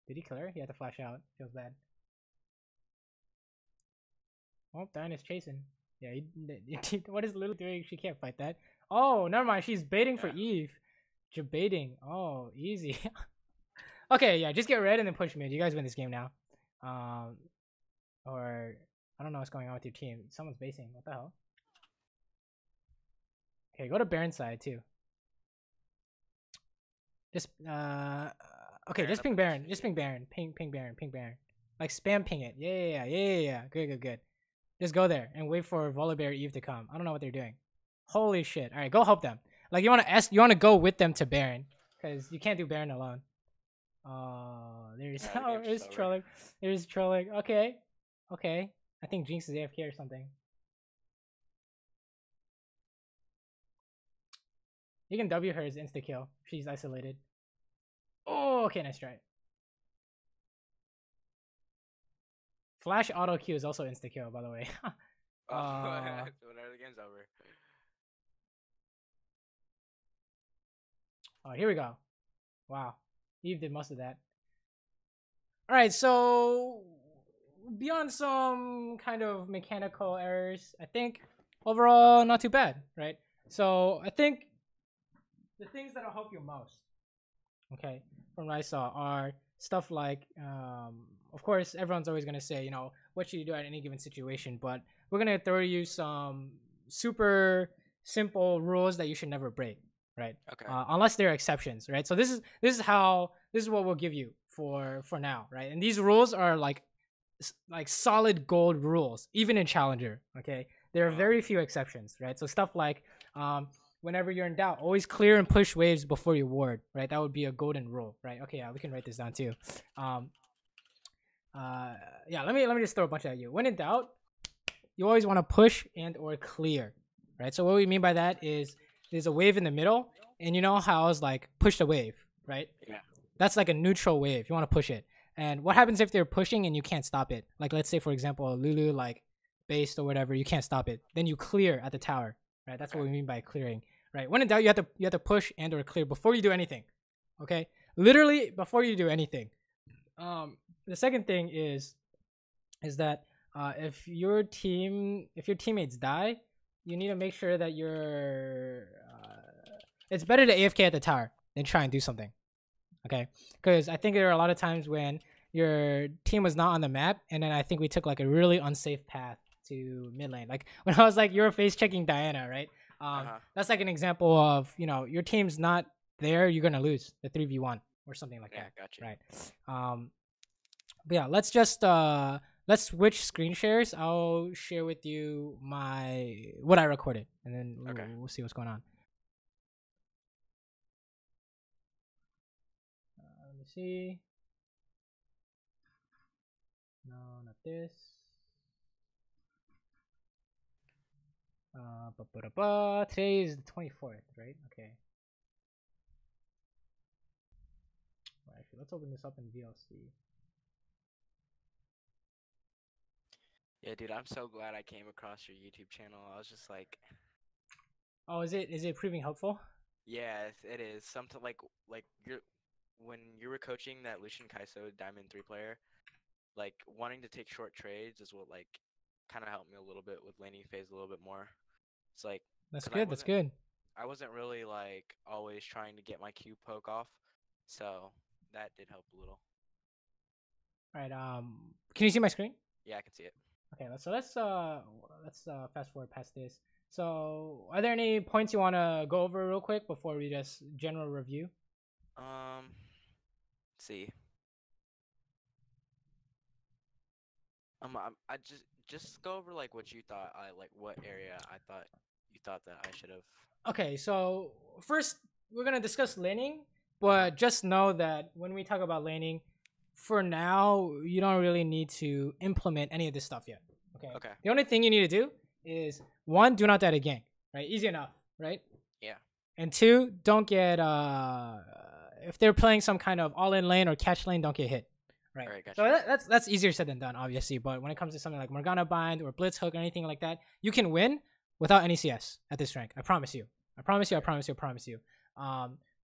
Did he kill her? He had to flash out. Feels bad. Oh, Diana's chasing. Yeah, what is Lily doing? She can't fight that. Oh, never mind. She's baiting for Eve. Jebaiting. Oh, easy. Okay, yeah, just get red and then push mid. You guys win this game now. Or I don't know what's going on with your team. Someone's basing. What the hell? Okay, go to Baron side too. Just Okay, Baron just up ping in Baron. this Just video. ping Baron. Ping Baron. Ping Baron. Like spam ping it. Yeah. Good. Just go there and wait for Volibear Eve to come. I don't know what they're doing. Holy shit. All right, go help them. Like you want to go with them to Baron because you can't do Baron alone. There's Yeah, the game's there's just over. trolling. There's trolling. Okay. I think Jinx is AFK or something. You can W her as insta kill. She's isolated. Oh, okay, nice try. Flash auto Q is also insta kill, by the way. Oh, uh, whenever the game's over. oh, here we go. Wow, Eve did most of that. All right, so beyond some kind of mechanical errors, I think overall not too bad, right? So I think the things that'll help you most, okay, from what I saw are stuff like, of course, everyone's always gonna say, you know, what should you do at any given situation, but we're gonna throw you some super simple rules that you should never break, right? Okay. Unless there are exceptions, right? So this is what we'll give you for now, right? And these rules are like solid gold rules, even in Challenger. Okay, there are very few exceptions, right? So stuff like whenever you're in doubt, always clear and push waves before you ward, right? That would be a golden rule, right? Okay, yeah, we can write this down too. Yeah, let me just throw a bunch at you. When in doubt, you always want to push and or clear, right? So what we mean by that is there's a wave in the middle, and you know how I was like push the wave, right? Yeah. That's like a neutral wave. You want to push it. And what happens if they're pushing and you can't stop it? Like let's say for example, Lulu like based or whatever, you can't stop it. Then you clear at the tower, right? That's what we mean by clearing, right? When in doubt, you have to push and or clear before you do anything. Okay, literally before you do anything. The second thing is that if your teammates die, you need to make sure that it's better to AFK at the tower than try and do something. Okay, because I think there are a lot of times when your team was not on the map, and then I think we took like a really unsafe path to mid lane. Like when I was like, you were face checking Diana, right? That's like an example of, you know, your team's not there, you're gonna lose the 3v1 or something like that, Gotcha. right? But yeah, let's just let's switch screen shares. I'll share with you what I recorded, and then we'll see what's going on. Let me see. No, not this. Today is the 24th, right? Okay. Well, actually, let's open this up in VLC. Yeah, dude, I'm so glad I came across your YouTube channel. I was just like, oh, is it proving helpful? Yeah, it is. Something like when you were coaching that Lucian Kaiso Diamond 3 player, like wanting to take short trades is what like kind of helped me a little bit with laning phase a little bit more. It's like That's good. I wasn't really like always trying to get my Q poke off, so that did help a little. All right. Can you see my screen? Yeah, I can see it. Okay, so let's fast forward past this. So, are there any points you want to go over real quick before we just general review? Let's see. I just go over like what you thought. What area you thought that I should have. Okay, so first we're gonna discuss laning, but just know that when we talk about laning, for now you don't really need to implement any of this stuff yet. Okay. The only thing you need to do is one, do not die to gank. Right, easy enough. Right. Yeah. And two, don't get if they're playing some kind of all-in lane or catch lane, don't get hit. Right. All right, gotcha. So that's easier said than done, obviously. But when it comes to something like Morgana Bind or Blitz Hook or anything like that, you can win without any CS at this rank. I promise you.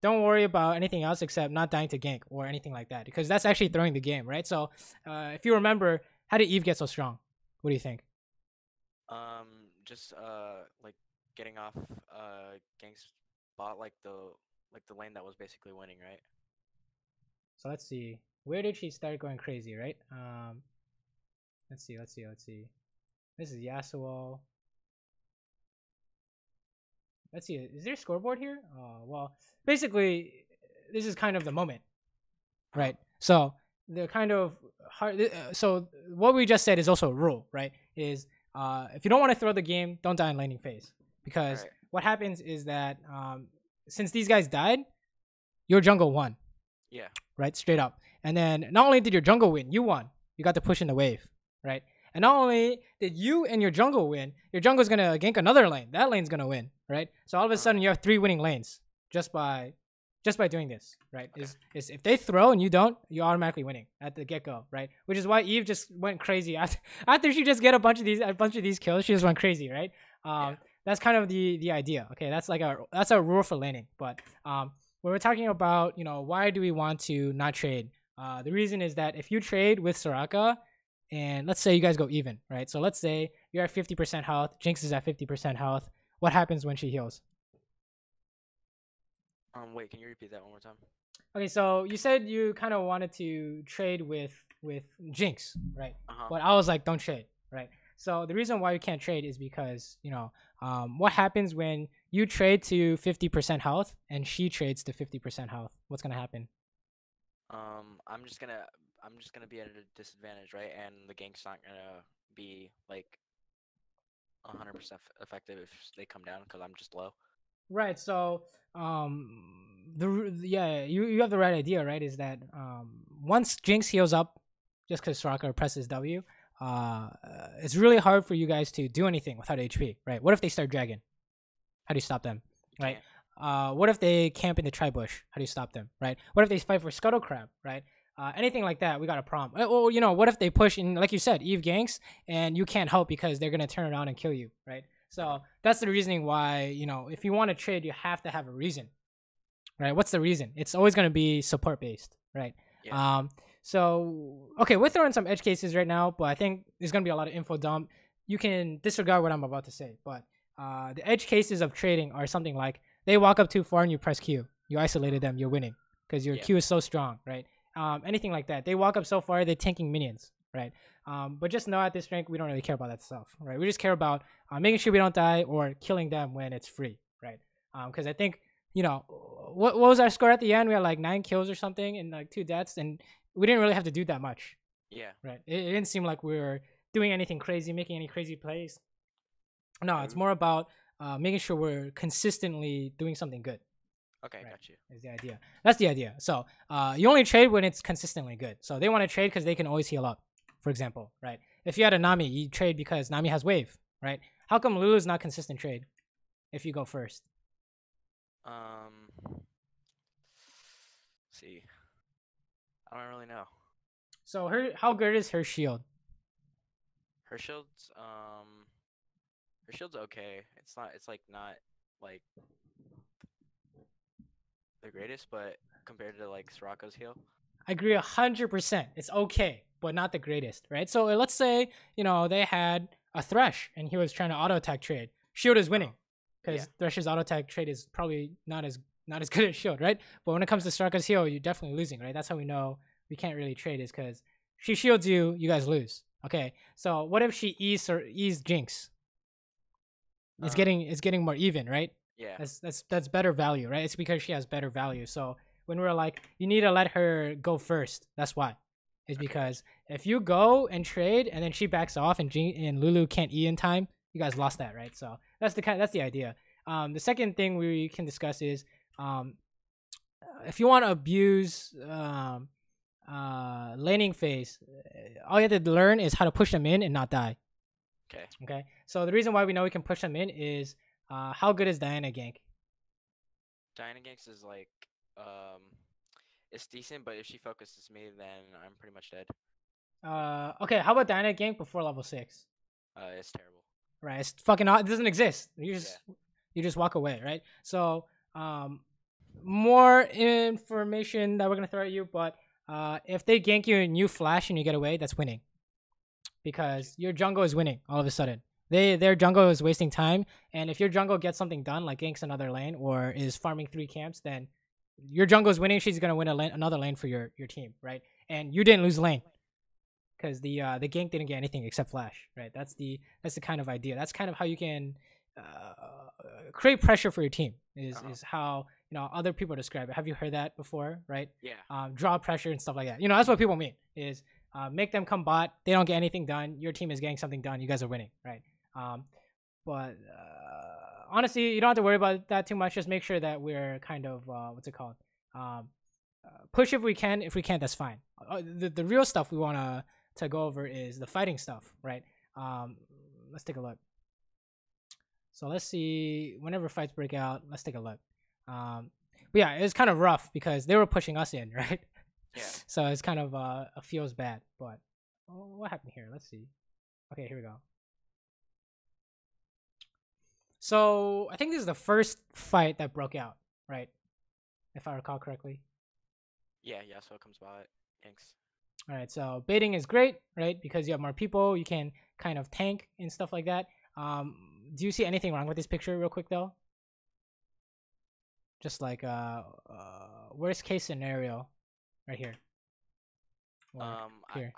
Don't worry about anything else except not dying to gank or anything like that, because that's actually throwing the game, right? So if you remember, how did Eve get so strong? What do you think? Just like getting off gang's bot, like the lane that was basically winning, right? So let's see. Where did she start going crazy, right? Let's see. This is Yasuo. Let's see. Is there a scoreboard here? Well, basically, this is kind of the moment. right? So the kind of hard. So what we just said is also a rule, right? Is if you don't want to throw the game, don't die in laning phase, because Right. what happens is that since these guys died, your jungle won, Yeah. right? Straight up. And then not only did your jungle win, you won. You got to push in the wave, right? And not only did you and your jungle win, your jungle's gonna gank another lane. That lane's gonna win, right? So all of a sudden you have 3 winning lanes just by doing this, right? Okay. Is if they throw and you don't, you're automatically winning at the get go, right? Which is why Eve just went crazy after she just get a bunch of these kills. She just went crazy, right? Yeah. That's kind of the idea. Okay, that's a rule for laning. But when we're talking about why do we want to not trade, the reason is that if you trade with Soraka, and let's say you guys go even, right? So let's say you're at 50% health, Jinx is at 50% health. What happens when she heals? Wait, can you repeat that one more time? Okay, so you said you kind of wanted to trade with Jinx, right? Uh-huh. But I was like, don't trade, right? So the reason why you can't trade is because what happens when you trade to 50% health and she trades to 50% health? What's gonna happen? I'm just gonna be at a disadvantage, right? And the gank's not gonna be like 100% effective if they come down because I'm just low. Right. So you have the right idea, right? Is that once Jinx heals up, just because Soraka presses W, it's really hard for you guys to do anything without HP, right? What if they start dragon? How do you stop them, right? What if they camp in the tri-bush? How do you stop them, right? What if they fight for Scuttle Crab, right? Anything like that, we got a problem. Or what if they push in, like you said, Eve ganks, and you can't help because they're gonna turn around and kill you, right? So that's the reasoning why if you want to trade, you have to have a reason, right? What's the reason? It's always gonna be support based, right? Yeah. So okay, we're throwing some edge cases right now, but I think there's gonna be a lot of info dump. You can disregard what I'm about to say, but the edge cases of trading are something like they walk up too far and you press Q. You isolated them, you're winning because your Q is so strong, right? Anything like that. They walk up so far, they're tanking minions, right? But just know at this rank, we don't really care about that stuff, right? We just care about making sure we don't die or killing them when it's free, right? Because I think, what was our score at the end? We had like 9 kills or something and like 2 deaths, and we didn't really have to do that much. Yeah. Right. It didn't seem like we were doing anything crazy, making any crazy plays. No, it's more about making sure we're consistently doing something good. Okay, right. Got you. Is the idea. That's the idea. So you only trade when it's consistently good. So they want to trade because they can always heal up, for example, right? If you had a Nami, you trade because Nami has wave, right? How come Lulu's not consistent trade if you go first? See. I don't really know. So how good is her shield? Her shield's okay. It's not the greatest, but compared to like Soraka's heal. I agree 100%. It's okay, but not the greatest, right? So let's say they had a Thresh and he was trying to auto attack trade. Shield is winning because Thresh's auto attack trade is probably not as good as Shield, right? But when it comes to Soraka's heal, you're definitely losing, right? That's how we know we can't really trade, is because she shields you, you guys lose. Okay, so what if she ease Jinx? It's getting more even, right? Yeah. That's better value, right? It's because she has better value. So when we're like, you need to let her go first, that's why. It's because if you go and trade and then she backs off and Lulu can't E in time, you guys lost that, right? So that's the idea. The second thing we can discuss is if you want to abuse laning phase, all you have to learn is how to push them in and not die. Okay. So the reason why we know we can push them in is how good is Diana gank? Diana ganks is like it's decent, but if she focuses me, then I'm pretty much dead. Okay. How about Diana gank before level 6? It's terrible. Right. It's fucking. It doesn't exist. You just walk away, right? So more information that we're gonna throw at you, but if they gank you and you flash and you get away, that's winning. Because your jungle is winning all of a sudden. Their jungle is wasting time, and if your jungle gets something done, like ganks another lane or is farming 3 camps, then your jungle is winning. She's gonna win another lane for your team, right? And you didn't lose lane because the gank didn't get anything except flash, right? That's the kind of idea. That's kind of how you can create pressure for your team is how other people describe it. Have you heard that before? Right? Yeah. Draw pressure and stuff like that. That's what people mean is make them come bot. They don't get anything done. Your team is getting something done. You guys are winning, right? But honestly, you don't have to worry about that too much. Just make sure that we're kind of what's it called? Push if we can. If we can't, that's fine. The real stuff we want to go over is the fighting stuff, right? Let's take a look. So let's see. Whenever fights break out, let's take a look. But yeah, it's kind of rough because they were pushing us in, right? Yeah. So it's kind of feels bad. But what happened here? Let's see. Okay, here we go. So I think this is the first fight that broke out, right? If I recall correctly. Yeah, so it comes by. Thanks. All right, so baiting is great, right? Because you have more people, you can kind of tank and stuff like that. Do you see anything wrong with this picture real quick though? Just like worst case scenario right here. Here.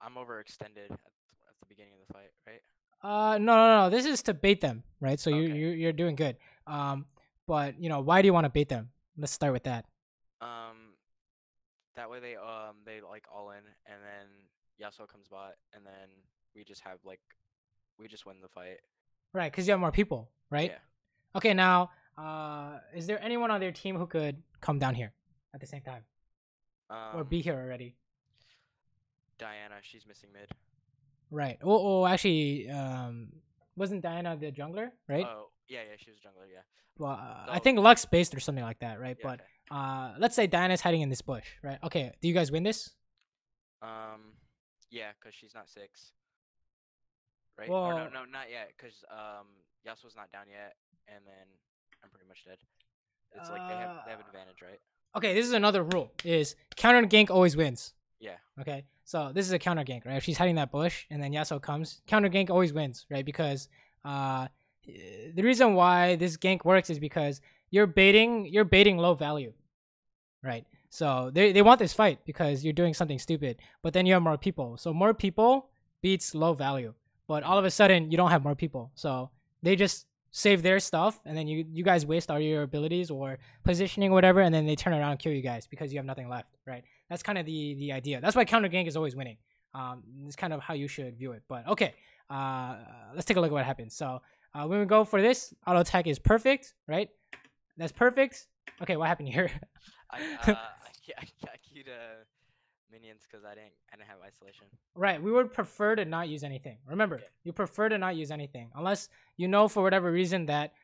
I'm overextended at the beginning of the fight, right? No. This is to bait them, right? So Okay. you're doing good. But why do you want to bait them? Let's start with that. That way they like all in, and then Yasuo comes bot, and then we just win the fight. Right, because you have more people, right? Yeah. Okay, now is there anyone on their team who could come down here at the same time or be here already? Diana, she's missing mid. Right. Oh, actually, wasn't Diana the jungler, right? Oh, yeah, she was jungler, yeah. Well, I think Lux based or something like that, right? Yeah, but okay. Let's say Diana's hiding in this bush, right? Okay, do you guys win this? Yeah, because she's not 6. Right? Well, or no, not yet, because Yasuo's not down yet, and then I'm pretty much dead. It's like they have an advantage, right? Okay, this is another rule: is counter gank always wins. Yeah. Okay, so this is a counter gank, right? If she's hiding that bush and then Yasuo comes, counter gank always wins, right? Because the reason why this gank works is because you're baiting low value, right? So they want this fight because you're doing something stupid, but then you have more people, so more people beats low value. But all of a sudden you don't have more people, so they just save their stuff, and then you guys waste all your abilities or positioning or whatever, and then they turn around and kill you guys because you have nothing left, right? That's kind of the idea. That's why counter gank is always winning. It's kind of how you should view it. But okay, let's take a look at what happens. So when we go for this, auto attack is perfect, right? That's perfect. Okay, what happened here? I queued minions because I didn't have isolation. Right, we would prefer to not use anything. Remember, you prefer to not use anything unless you know for whatever reason that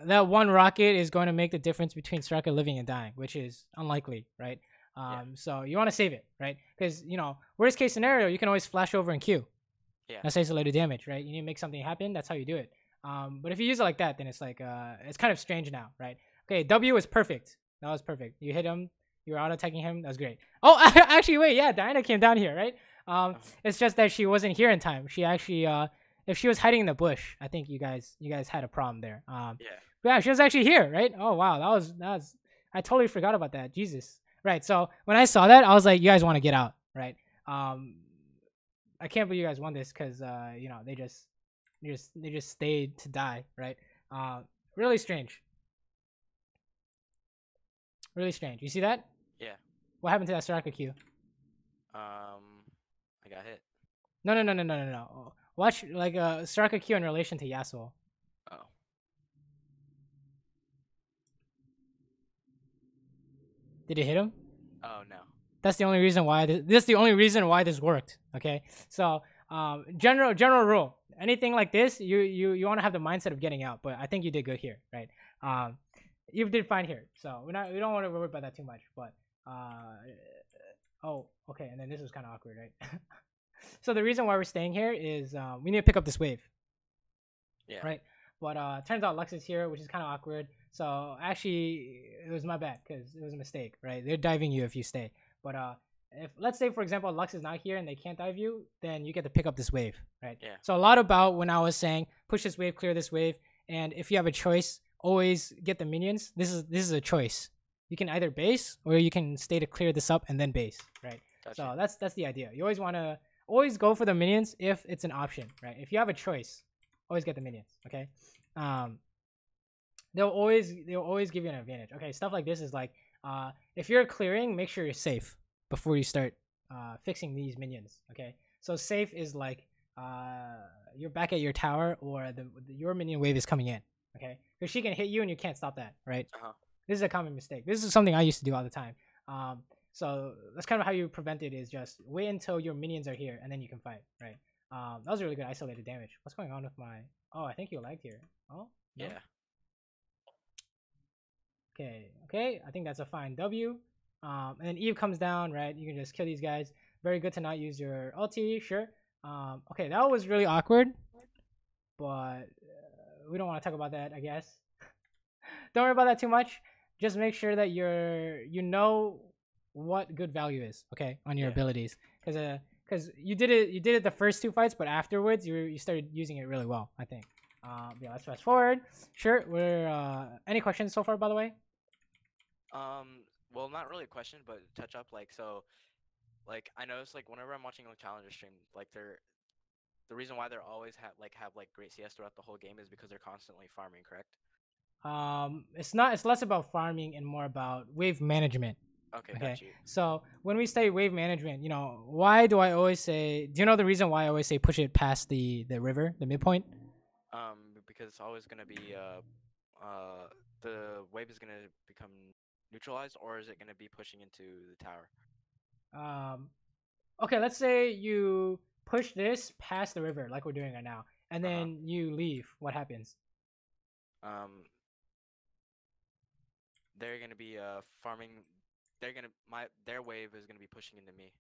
that one rocket is going to make the difference between Soraka living and dying, which is unlikely, right? So you want to save it, right? Because worst case scenario, you can always flash over and Q. Yeah. That's isolated damage, right? You need to make something happen. That's how you do it. But if you use it like that, then it's like it's kind of strange now, right? Okay, W is perfect. That was perfect. You hit him. You were auto attacking him. That was great. Oh, actually, wait. Yeah, Diana came down here, right? It's just that she wasn't here in time. She actually, if she was hiding in the bush, I think you guys had a problem there. Yeah, she was actually here, right? Oh wow, that was. I totally forgot about that. Jesus. Right. So when I saw that, I was like, you guys want to get out, right? I can't believe you guys won this because they just stayed to die, right? Really strange. Really strange. You see that? Yeah. What happened to that Soraka Q? I got hit. No. Watch like Soraka Q in relation to Yasuo. Oh. Did it hit him? Oh no. That's the only reason why this worked. Okay. So general rule. Anything like this, you want to have the mindset of getting out. But I think you did good here, right? You did fine here. So we don't want to worry about that too much. But oh, okay. And then this was kind of awkward, right? So the reason why we're staying here is we need to pick up this wave. Yeah. Right. But turns out Lux is here, which is kind of awkward. So actually, it was my bad because it was a mistake, right? They're diving you if you stay. But if let's say for example Lux is not here and they can't dive you, then you get to pick up this wave, right? Yeah. So a lot about when I was saying push this wave, clear this wave, and if you have a choice, always get the minions. This is a choice. You can either base or you can stay to clear this up and then base, right? Gotcha. So that's the idea. You always want to go for the minions if it's an option, right? If you have a choice, always get the minions, okay? they'll always give you an advantage. Okay, stuff like this is like if you're clearing, make sure you're safe before you start fixing these minions. Okay, so safe is like you're back at your tower or your minion wave is coming in. Okay, because she can hit you and you can't stop that, right? This is a common mistake. This is something I used to do all the time. So that's kind of how you prevent it, is just wait until your minions are here and then you can fight, right? That was really good isolated damage. What's going on with my... Oh, I think you lagged here. Oh, no? Yeah. Okay, I think that's a fine W. And then Eve comes down, right? You can just kill these guys. Very good to not use your ulti, sure. Okay, that was really awkward, but we don't want to talk about that, I guess. Don't worry about that too much. Just make sure that you know what good value is, okay, on your abilities, because you did it the first 2 fights, but afterwards you started using it really well, I think. Yeah, let's fast forward. Sure, we're any questions so far, by the way? Well, not really a question, but touch up, like, so, like, I notice, like, whenever I'm watching a Challenger stream, like, the reason why they're always have great CS throughout the whole game is because they're constantly farming, correct? It's less about farming and more about wave management. Okay. Got you. So when we say wave management, why do I always say? Do you know the reason why I always say push it past the river, the midpoint? Because it's always gonna be the wave is gonna become neutralized, or is it gonna be pushing into the tower? Okay, let's say you push this past the river like we're doing right now, and then you leave. What happens? They're gonna be farming. Their wave is gonna be pushing into me.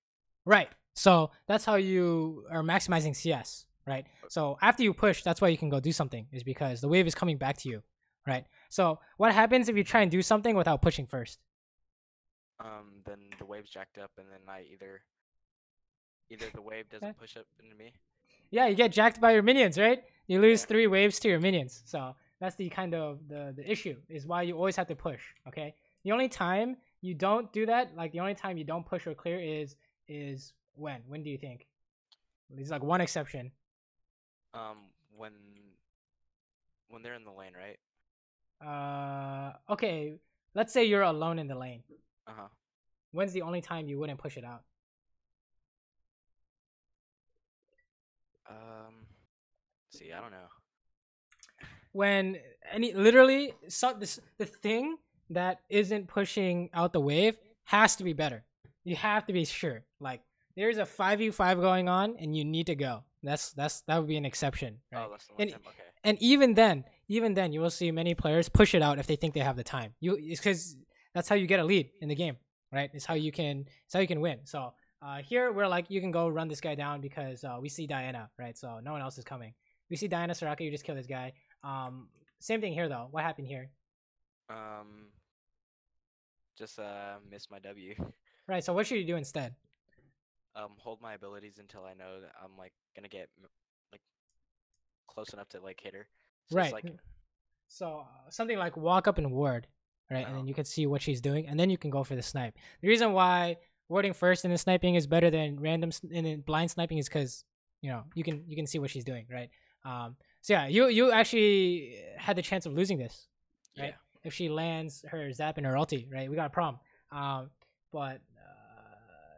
Right. So that's how you are maximizing CS, right? So after you push, that's why you can go do something, is because the wave is coming back to you, right? So what happens if you try and do something without pushing first? Then the wave's jacked up, and then either the wave doesn't push up into me. Yeah, you get jacked by your minions, right? You lose 3 waves to your minions. So that's the kind of the issue, is why you always have to push, okay? The only time you don't do that, like the only time you don't push or clear is when? When do you think? There's like one exception. When they're in the lane, right? Okay, let's say you're alone in the lane. Uh-huh. When's the only time you wouldn't push it out? See, I don't know. When literally the thing that isn't pushing out the wave has to be better. You have to be sure. Like there's a 5v5 going on and you need to go. That would be an exception, right? Oh, that's the one time. Okay. And even then you will see many players push it out if they think they have the time. It's because that's how you get a lead in the game, right? It's how you can win. So here we're like, you can go run this guy down because we see Diana, right? So no one else is coming. We see Diana, Soraka, you just kill this guy. Same thing here though. What happened here? Just missed my W. Right. So what should you do instead? Hold my abilities until I know that I'm like gonna get like close enough to like hit her. So right. So something like walk up and ward, right? And then you can see what she's doing, and then you can go for the snipe. The reason why warding first in the sniping is better than random in blind sniping is because you can see what she's doing, right? So yeah, you actually had the chance of losing this, right? Yeah. If she lands her zap and her ulti, right? We got a problem. But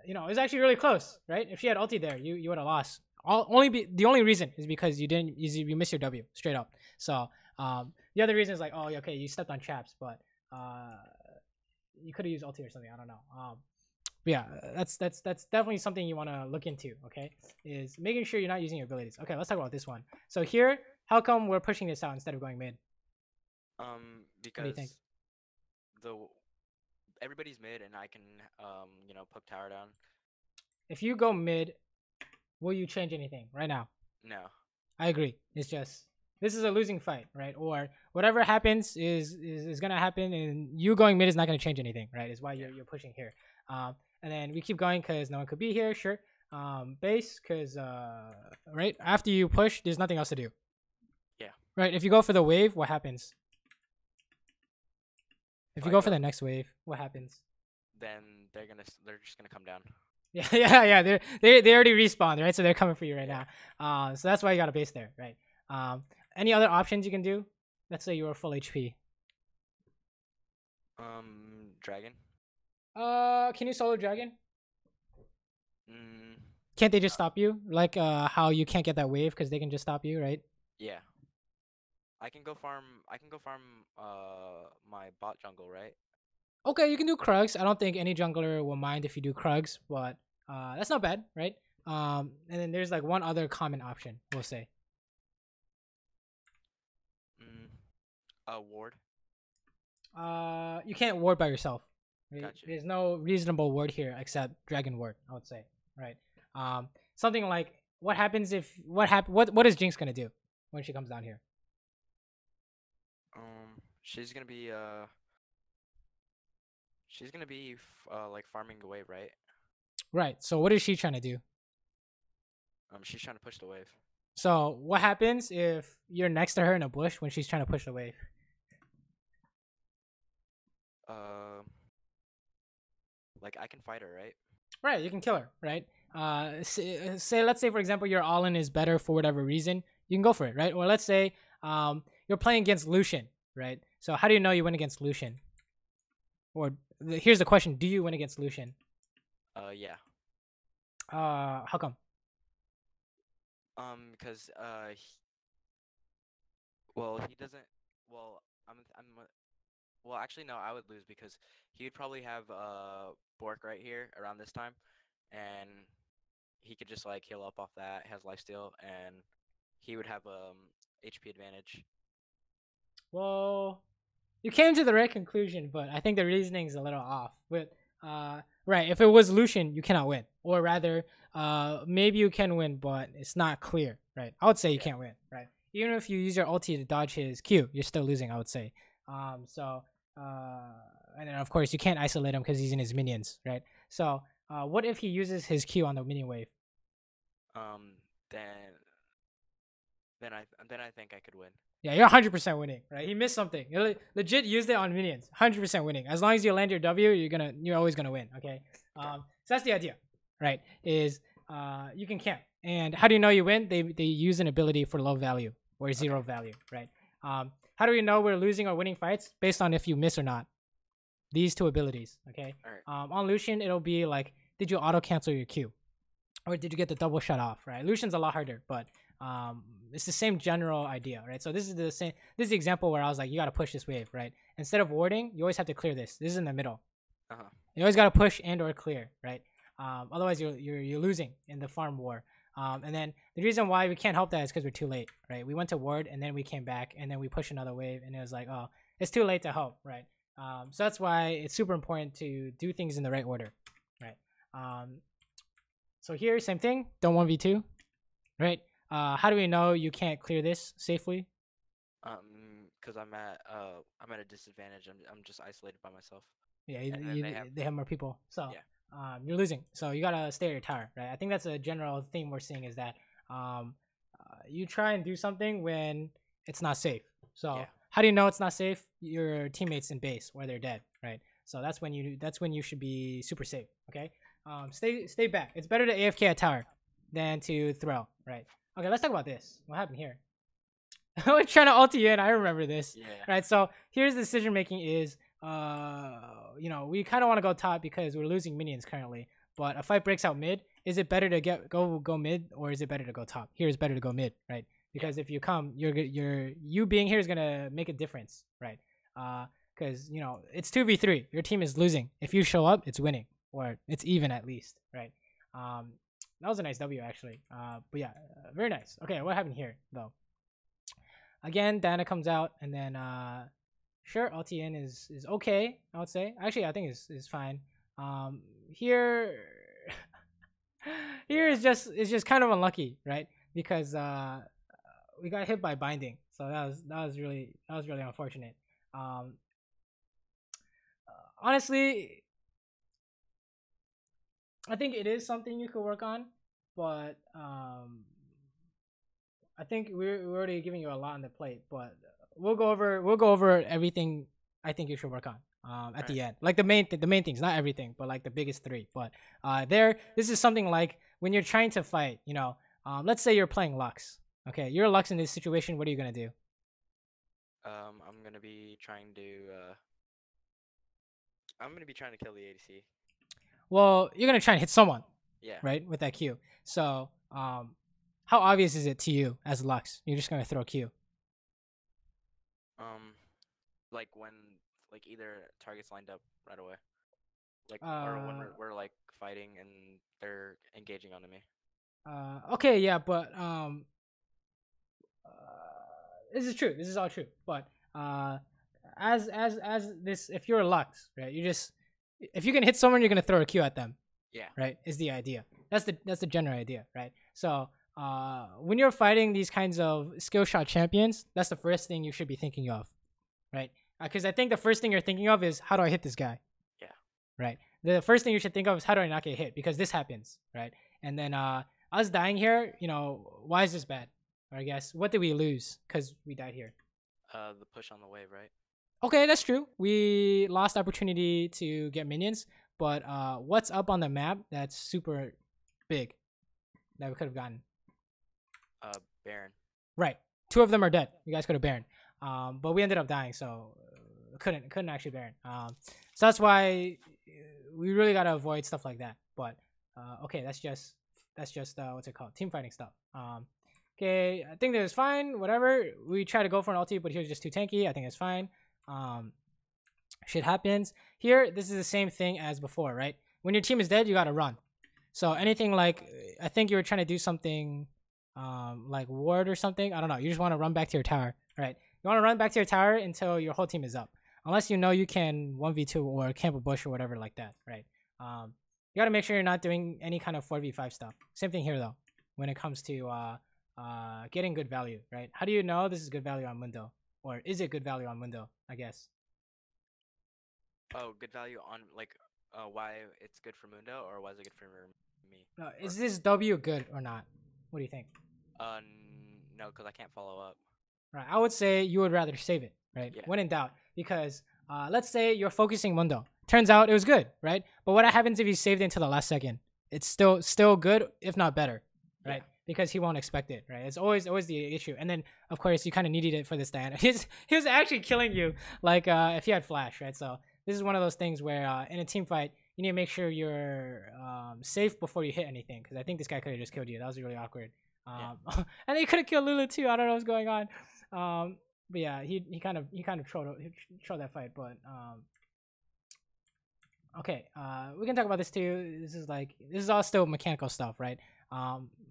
it was actually really close, right? If she had ulti there, you would have lost. The only reason is because you missed your W straight up. So the other reason is like, oh, okay, you stepped on chaps, but you could have used ulti or something. I don't know. But yeah, that's definitely something you want to look into. Okay, is making sure you're not using your abilities. Okay, let's talk about this one. So here, how come we're pushing this out instead of going mid? Because what do you think? Everybody's mid, and I can poke tower down. If you go mid, will you change anything right now? No. I agree. It's just this is a losing fight, right? Or whatever happens is gonna happen, and you going mid is not gonna change anything, right? Is why you're pushing here. And then we keep going because no one could be here, sure. Base, because right after you push, there's nothing else to do. Yeah. Right. If you go for the wave, what happens? If you go for the next wave, what happens? Then they're just gonna come down. Yeah. They already respawned, right? So they're coming for you right now. So that's why you got a base there, right? Any other options you can do? Let's say you were full HP. Dragon. Can you solo dragon? Mm, Can't they just stop you? Like how you can't get that wave because they can just stop you, right? yeah. I can go farm. My bot jungle, right? Okay, you can do Krugs. I don't think any jungler will mind if you do Krugs, but that's not bad, right? And then there's like one other common option, we'll say. Ward. You can't ward by yourself. Right? Gotcha. There's no reasonable ward here except Dragon Ward, I would say, right? Something like what happens if what is Jinx gonna do when she comes down here? She's gonna be like farming the wave, right? Right. So what is she trying to do? She's trying to push the wave. So what happens if you're next to her in a bush when she's trying to push the wave? Like I can fight her, right? Right, you can kill her, right? Let's say for example your all in is better for whatever reason, you can go for it, right? Or let's say you're playing against Lucian, right? So how do you know you win against Lucian? Or here's the question: do you win against Lucian? Yeah. How come? Because he doesn't. Well, well, actually, no, I would lose because he would probably have Bork right here around this time, and he could just like heal up off that, has lifesteal, and he would have HP advantage. Well, you came to the right conclusion, but I think the reasoning is a little off. But right, if it was Lucian, you cannot win, or rather, maybe you can win, but it's not clear, right? I would say you can't win, right? Even if you use your ulti to dodge his Q, you're still losing, I would say. And then of course you can't isolate him because he's in his minions, right? So what if he uses his Q on the minion wave? Then I think I could win. Yeah, you're 100% winning, right? He missed something. You legit used it on minions. 100% winning. As long as you land your W, you're always gonna win. Okay. So that's the idea, right? Is you can camp, and how do you know you win? They use an ability for low value or zero value, right? How do we know we're losing or winning fights? Based on if you miss or not. These two abilities, okay? Right. On Lucian, it'll be like, did you auto cancel your Q, or did you get the double shut off? Right? Lucian's a lot harder, but it's the same general idea, right? So this is the same. This is the example where I was like, you got to push this wave, right? Instead of warding, you always have to clear this. This is in the middle. You always got to push and or clear, right? Otherwise, you're losing in the farm war. And then the reason why we can't help that is because we're too late, right? We went to ward and then we came back and then we pushed another wave and it was like, oh, it's too late to help, right? So that's why it's super important to do things in the right order, right? So here, same thing, don't 1v2, right? How do we know you can't clear this safely? Because I'm at a disadvantage. I'm just isolated by myself. Yeah, they have more people, so yeah. You're losing. So you gotta stay at your tower, right? I think that's a general theme we're seeing is that you try and do something when it's not safe. So how do you know it's not safe? Your teammates in base or they're dead, right? So that's when you should be super safe. Okay. Stay back. It's better to AFK at tower than to throw, right? Okay, let's talk about this. What happened here? I was trying to ult you in. I remember this. Yeah. Right. So here's the decision making is we kind of want to go top because we're losing minions currently. But a fight breaks out mid. Is it better to go mid or is it better to go top? Here is better to go mid, right? Because if you come, you being here is gonna make a difference, right? Because it's 2v3. Your team is losing. If you show up, it's winning or it's even at least, right? That was a nice W actually. But yeah, very nice. Okay, what happened here though? Again, Diana comes out and then sure, LTN is okay. I would say actually I think is fine. Here is just kind of unlucky, right? Because we got hit by binding, so that was really unfortunate. Honestly, I think it is something you could work on, but I think we're already giving you a lot on the plate. But we'll go over everything I think you should work on at the end, like the main things, not everything, but like the biggest three. But this is something like when you're trying to fight, let's say you're playing Lux. Okay, you're Lux in this situation. What are you gonna do? I'm gonna be trying to kill the ADC. Well, you're gonna try and hit someone, Yeah. right, with that Q. So, how obvious is it to you as Lux? You're just gonna throw Q. Like when either targets lined up right away, or when Uh, we're like fighting and they're engaging onto me. okay, yeah, but this is true. This is all true. But as this, if you're a Lux, right, you just if you can hit someone, you're gonna throw a Q at them. Yeah. Right, is the idea. That's the general idea, right? So when you're fighting these kinds of skill shot champions, that's the first thing you should be thinking of, right? Because I think the first thing you're thinking of is how do I hit this guy? Yeah. Right. The first thing you should think of is how do I not get hit? Because this happens, right? And then us dying here, why is this bad? Or I guess what did we lose because we died here? The push on the wave, right? Okay, that's true. We lost opportunity to get minions, but what's up on the map that's super big that we could have gotten? Baron. Right. 2 of them are dead. You guys could have Baron. But we ended up dying, so couldn't actually Baron. So that's why we really gotta avoid stuff like that. But okay, that's just what's it called? Team fighting stuff. Okay, I think that was fine. Whatever. We tried to go for an ulti, but he was just too tanky. I think it's fine. Shit happens. Here, this is the same thing as before, right? When your team is dead, you gotta run. So anything like, I think you were trying to do something like ward or something. I don't know. You just want to run back to your tower, right? You want to run back to your tower until your whole team is up. Unless you know you can 1v2 or camp a bush or whatever like that, right? You gotta make sure you're not doing any kind of 4v5 stuff. Same thing here though, when it comes to getting good value, right? How do you know this is good value on Mundo? Or is it good value on Mundo, I guess? Oh, good value on why it's good for Mundo, or why is it good for me? Is this W good or not? What do you think? No, because I can't follow up. Right, I would say you would rather save it, right? Yeah. When in doubt, because let's say you're focusing Mundo. Turns out it was good, right? But what happens if you saved it until the last second? It's still good, if not better, right? Yeah. Because he won't expect it, right? It's always the issue. And then of course you kind of needed it for this Diana. He was actually killing you, like if he had flash, right? So this is one of those things where in a team fight you need to make sure you're safe before you hit anything. Because I think this guy could have just killed you. That was really awkward. And then he could have killed Lulu too. I don't know what's going on. But yeah, he kind of trolled that fight. But okay, we can talk about this too. This is all still mechanical stuff, right?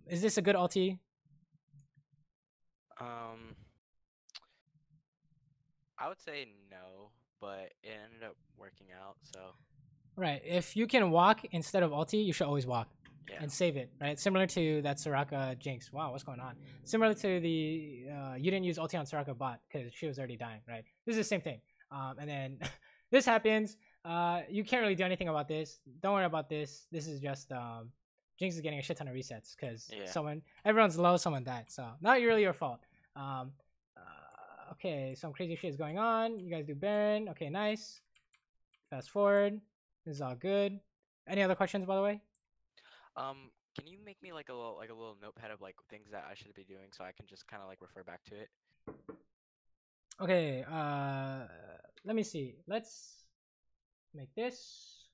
Is this a good ulti? I would say no, but it ended up working out. So right, if you can walk instead of ulti, you should always walk. Yeah. And save it, right? Similar to that Soraka Jinx. Wow, what's going on? Similar to the you didn't use ulti on Soraka bot because she was already dying, right? This is the same thing. And then this happens. You can't really do anything about this. Don't worry about this. This is just Jinx is getting a shit ton of resets because everyone's low, someone died. So not really your fault. Okay, some crazy shit is going on. You guys do Baron. Okay, nice. Fast forward. This is all good. Any other questions, by the way? Can you make me like a little notepad of like things that I should be doing so I can just kind of like refer back to it? Okay, let me see. Let's make this.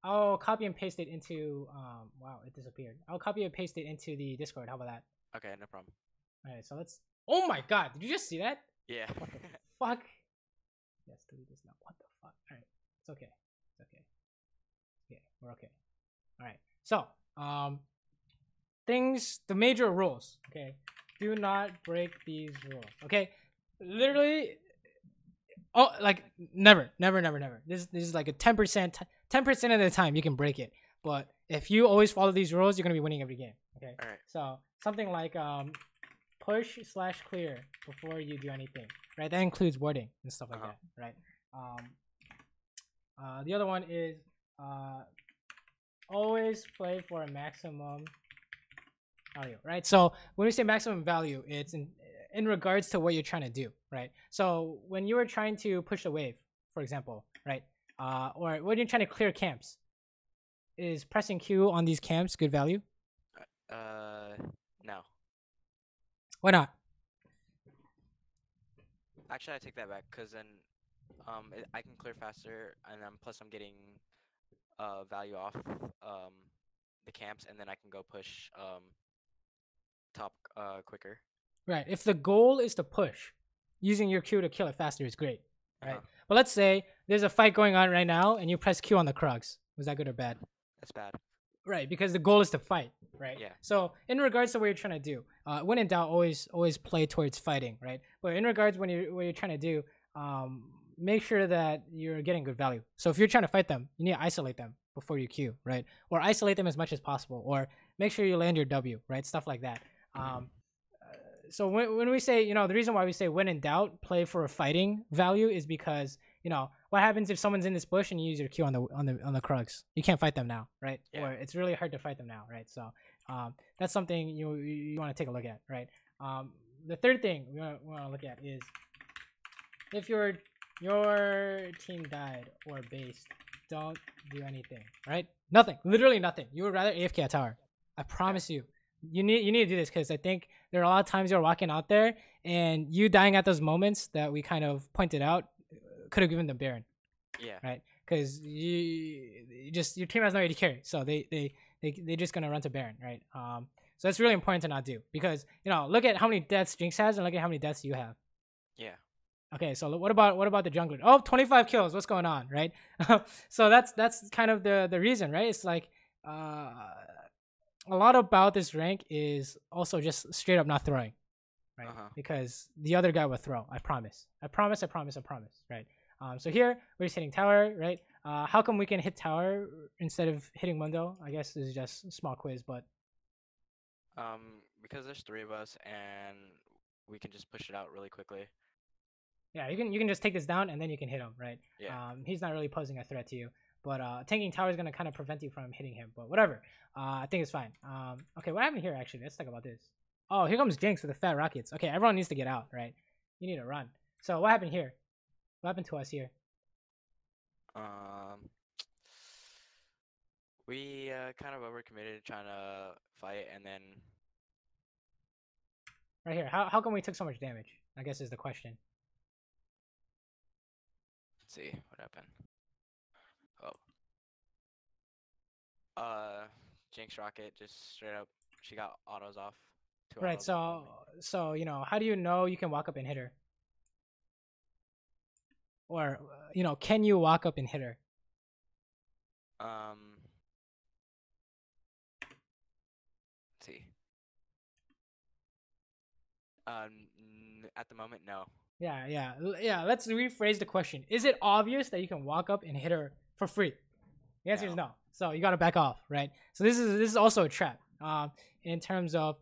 I'll copy and paste it into wow, it disappeared. I'll copy and paste it into the Discord. How about that? Okay, no problem. All right, so let's. Oh my God, did you just see that? Yeah. What the fuck? Yes, delete this now. What the fuck? All right, it's okay. It's okay. Yeah, we're okay. All right. So, the major rules. Okay, do not break these rules. Okay, literally, oh, like never. This is like a 10%. 10% of the time you can break it, but if you always follow these rules, you're gonna be winning every game. Okay. All right. So something like push/clear before you do anything. Right. That includes warding and stuff like that. Right. The other one is always play for a maximum value, right? So when we say maximum value, it's in regards to what you're trying to do, right? So when you were trying to push a wave, for example, right? Or when you're trying to clear camps, is pressing Q on these camps good value? No. Why not? Actually, I take that back because then I can clear faster, and then plus I'm getting value off the camps, and then I can go push top quicker. Right. If the goal is to push, using your Q to kill it faster is great. Right. Uh-huh. But let's say there's a fight going on right now and you press Q on the Krugs. Was that good or bad? That's bad. Right, because the goal is to fight, right? Yeah. So in regards to what you're trying to do, when in doubt, always play towards fighting, right? But in regards when you're trying to do, make sure that you're getting good value. So if you're trying to fight them, you need to isolate them before you Q, right? Or isolate them as much as possible, or make sure you land your W, right? Stuff like that. So when we say, the reason why we say when in doubt, play for a fighting value is because, what happens if someone's in this bush and you use your Q on the Krugs? You can't fight them now, right? Yeah. Or it's really hard to fight them now, right? So that's something you want to take a look at, right? The third thing we want to look at is if your team died or base, don't do anything, right? Nothing, literally nothing. You would rather AFK a tower. I promise you. You need to do this because I think there are a lot of times you're walking out there and you dying at those moments that we kind of pointed out could have given them Baron. Yeah. Right. Because your team has no AD carry, so they're just gonna run to Baron, right? So that's really important to not do because look at how many deaths Jinx has and look at how many deaths you have. Yeah. Okay, so what about the jungler? Oh, 25 kills. What's going on, right? So that's kind of the reason, right? It's like a lot about this rank is also just straight up not throwing, right? Because the other guy will throw. I promise, right? So here we're just hitting tower, right? How come we can hit tower instead of hitting Mundo? I guess this is just a small quiz, but because there's 3 of us and we can just push it out really quickly. Yeah, you can just take this down and then you can hit him, right? Yeah. He's not really posing a threat to you, but tanking tower is gonna kind of prevent you from hitting him. But whatever, I think it's fine. Okay, what happened here actually? Let's talk about this. Oh, here comes Jinx with the fat rockets. Okay, everyone needs to get out, right? You need to run. So what happened here? What happened to us here? We kind of overcommitted trying to fight, and then right here. How come we took so much damage? I guess is the question. Let's see what happened. Jinx rocket just straight up. She got autos off. Right. So how do you know you can walk up and hit her? Or can you walk up and hit her? Let's see. At the moment, no. Yeah. Let's rephrase the question. Is it obvious that you can walk up and hit her for free? The answer is no. So you gotta back off, right? So this is also a trap. In terms of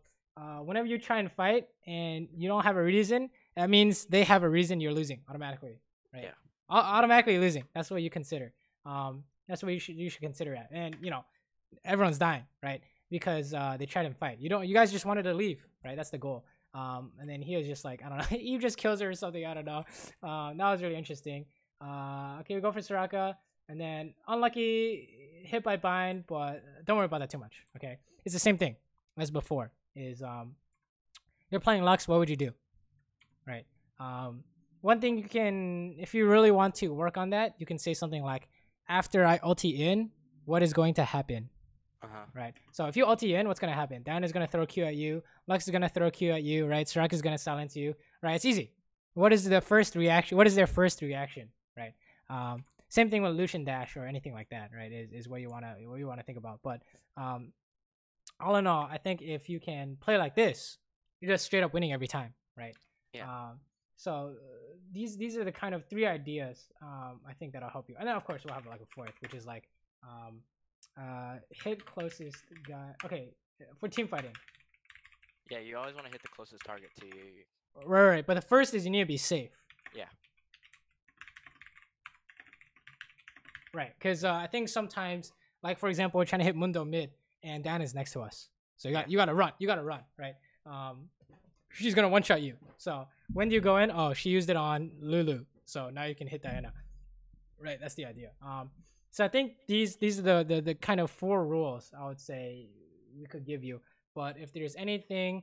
whenever you try and fight and you don't have a reason, that means they have a reason you're losing automatically, right? Yeah. Automatically losing. That's what you consider. That's what you should consider at. And everyone's dying, right? Because they tried and fight. You guys just wanted to leave, right? That's the goal. And then he was just like, I don't know, he just kills her or something. I don't know. That was really interesting. Okay, we go for Soraka. And then unlucky hit by bind, but don't worry about that too much. Okay, it's the same thing as before. Is you're playing Lux, what would you do? Right. One thing you can, if you really want to work on that, you can say something like, "After I ulti in, what is going to happen?" Right. So if you ulti in, what's gonna happen? Dan is gonna throw Q at you. Lux is gonna throw Q at you. Right. Soraka is gonna silence you. Right. It's easy. What is the first reaction? What is their first reaction? Right. Same thing with Lucian dash or anything like that, right? Is what you wanna think about. But all in all, I think if you can play like this, you're just straight up winning every time, right? Yeah. So these are the kind of 3 ideas I think that'll help you. And then of course we'll have like a 4th, which is like hit closest guy. Okay, for team fighting. Yeah, you always want to hit the closest target to you. Right. But the first is you need to be safe. Yeah. Right, because I think sometimes, like for example, we're trying to hit Mundo mid, and Dan is next to us, so you gotta run, right? She's gonna one shot you. So when do you go in? Oh, she used it on Lulu, so now you can hit Diana. Right, that's the idea. So I think these are the kind of 4 rules I would say we could give you. But if there's anything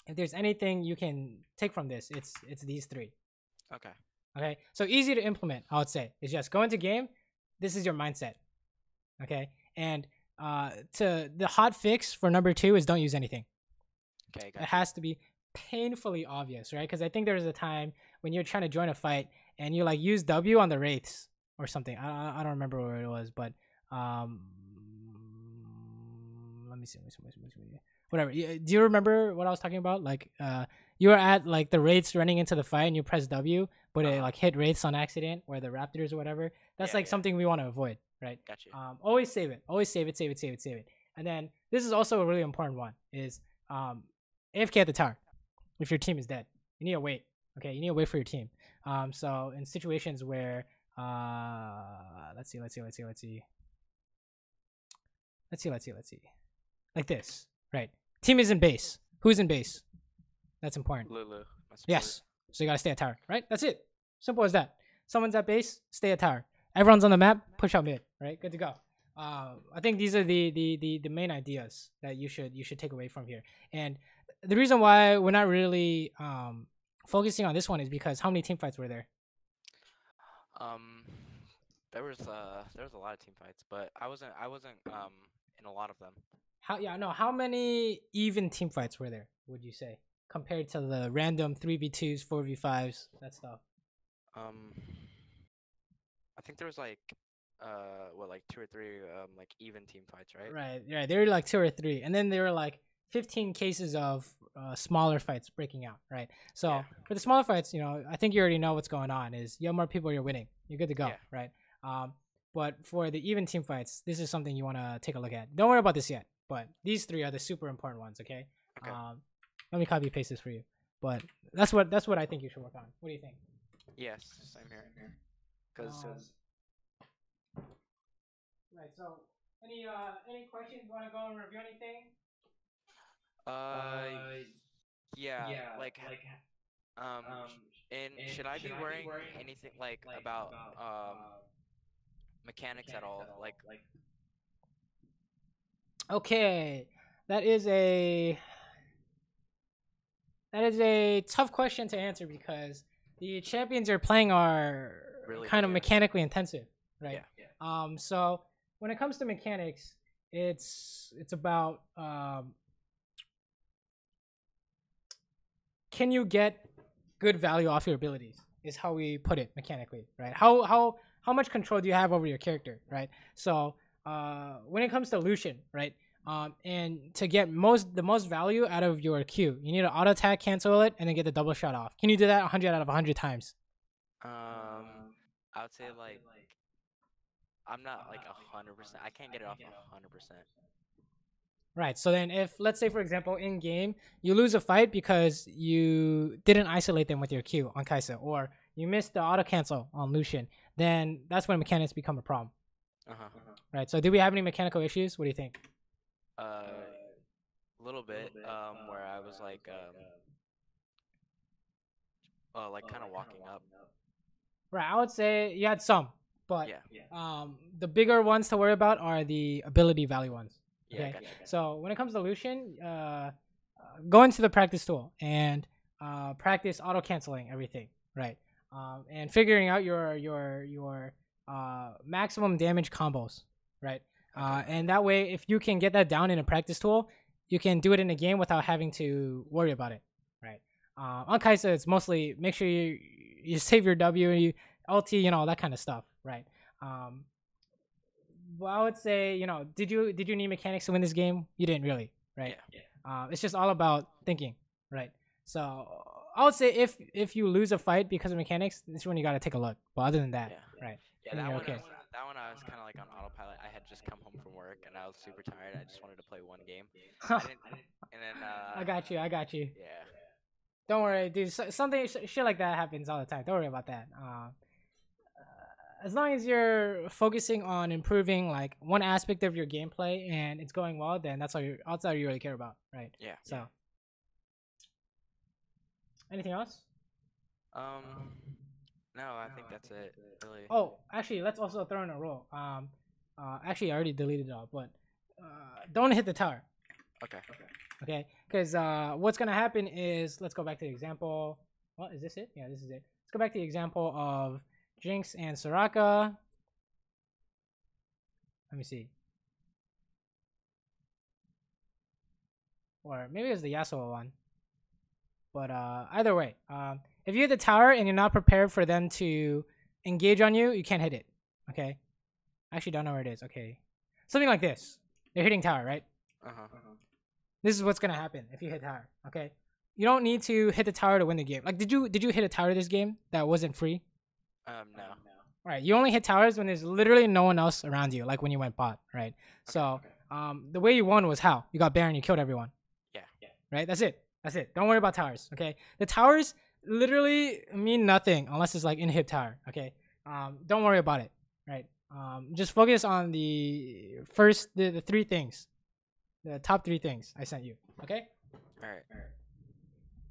if there's anything you can take from this, it's these three. Okay. Okay, so easy to implement. I would say is just go into game. This is your mindset. Okay, and to the hot fix for number 2 is don't use anything. Okay, It gotcha. has to be painfully obvious, right? Because I think there was a time when you're trying to join a fight and you like use W on the wraiths or something. I don't remember where it was, but let me see. Whatever. Do you remember what I was talking about? Like you were at like the wraiths running into the fight and you press W, but it like hit wraiths on accident or the raptors or whatever. That's like something we want to avoid, right? Gotcha. Always save it. Always save it. And then this is also a really important one is AFK at the tower. If your team is dead, you need to wait. Okay, you need to wait for your team. So in situations where let's see. Like this, right? Team is in base. Who's in base? That's important. Lulu. Yes. So you gotta stay at tower, right? That's it. Simple as that. Someone's at base, stay at tower. Everyone's on the map, push out mid, right? Good to go. I think these are the main ideas that you should take away from here. And the reason why we're not really focusing on this one is because how many team fights were there? There was a lot of team fights, but I wasn't in a lot of them. How many even team fights were there, would you say, compared to the random 3v2s, 4v5s, that stuff? I think there was like like 2 or 3 like even team fights, right? Right. There were like 2 or 3, and then there were like 15 cases of smaller fights breaking out, right? So for the smaller fights, I think you already know what's going on. Is you have more people, you're winning, you're good to go, right? But for the even team fights, this is something you want to take a look at. Don't worry about this yet, but these 3 are the super important ones. Okay. Let me copy paste this for you. But that's what I think you should work on. What do you think? Yes, same here. Because right. So any questions? You want to go and review anything? yeah, like and should I be worrying anything like about mechanics at all? Like okay, that is a tough question to answer because the champions you're playing are really kind of mechanically intensive, right? Yeah. So when it comes to mechanics, it's about can you get good value off your abilities is how we put it mechanically, right? How much control do you have over your character, right? So when it comes to Lucian, right? And to get the most value out of your Q, you need to auto attack, cancel it, and then get the double shot off. Can you do that 100 out of 100 times? I would say like I'm not like 100%. I can't get it off 100%. Right. So then if, let's say, for example, in game, you lose a fight because you didn't isolate them with your Q on Kaisa, or you missed the auto cancel on Lucian, then that's when mechanics become a problem. Right. So do we have any mechanical issues? What do you think? A little bit, where I was like kind of walking up. Right. I would say you had some, but the bigger ones to worry about are the ability value ones. Okay. Gotcha. So when it comes to Lucian, go into the practice tool and practice auto canceling everything, right? And figuring out your maximum damage combos, right? And that way, if you can get that down in a practice tool, you can do it in a game without having to worry about it, right? On Kaisa, it's mostly make sure you save your W, you ulti, that kind of stuff, right? Well, I would say, did you need mechanics to win this game? You didn't really, right? Yeah. It's just all about thinking, right? So I would say if you lose a fight because of mechanics, this is when you got to take a look. But other than that, right? Yeah, that one I was kind of like on autopilot. I had just come home from work and I was super tired. I just wanted to play one game. And then I got you. Yeah. Don't worry, dude. Something shit like that happens all the time. Don't worry about that. As long as you're focusing on improving like one aspect of your gameplay and it's going well, then that's all you really care about, right? Yeah. So, anything else? No, I think that's it. Really. Oh, actually, let's also throw in a rule. Actually, I already deleted it all, but don't hit the tower. Okay. Okay, because what's gonna happen is, let's go back to the example. Well, is this it? Yeah, this is it. Let's go back to the example of Jinx and Soraka. Let me see. Or maybe it was the Yasuo one. But either way, if you hit the tower and you're not prepared for them to engage on you, you can't hit it. Okay. I actually don't know where it is. Okay. Something like this. They're hitting tower, right? This is what's gonna happen if you hit tower. Okay. You don't need to hit the tower to win the game. Like, did you hit a tower this game that wasn't free? No. All right. You only hit towers when there's literally no one else around you, like when you went bot, right? So the way you won was how you got Baron, you killed everyone. Yeah. Right. That's it. That's it. Don't worry about towers. Okay. The towers literally mean nothing unless it's like inhib tower. Okay. Don't worry about it. Right. Just focus on the first the three things, the top three things I sent you. Okay. All right.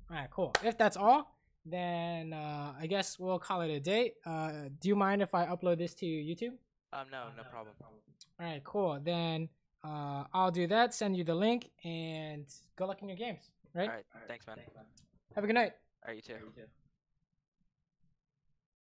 All right. Cool. If that's all, then I guess we'll call it a day. Do you mind if I upload this to YouTube? No, no problem. All right. Cool. Then I'll do that. Send you the link and good luck in your games. Right. All right. Thanks, man. Have a good night. All right, you too.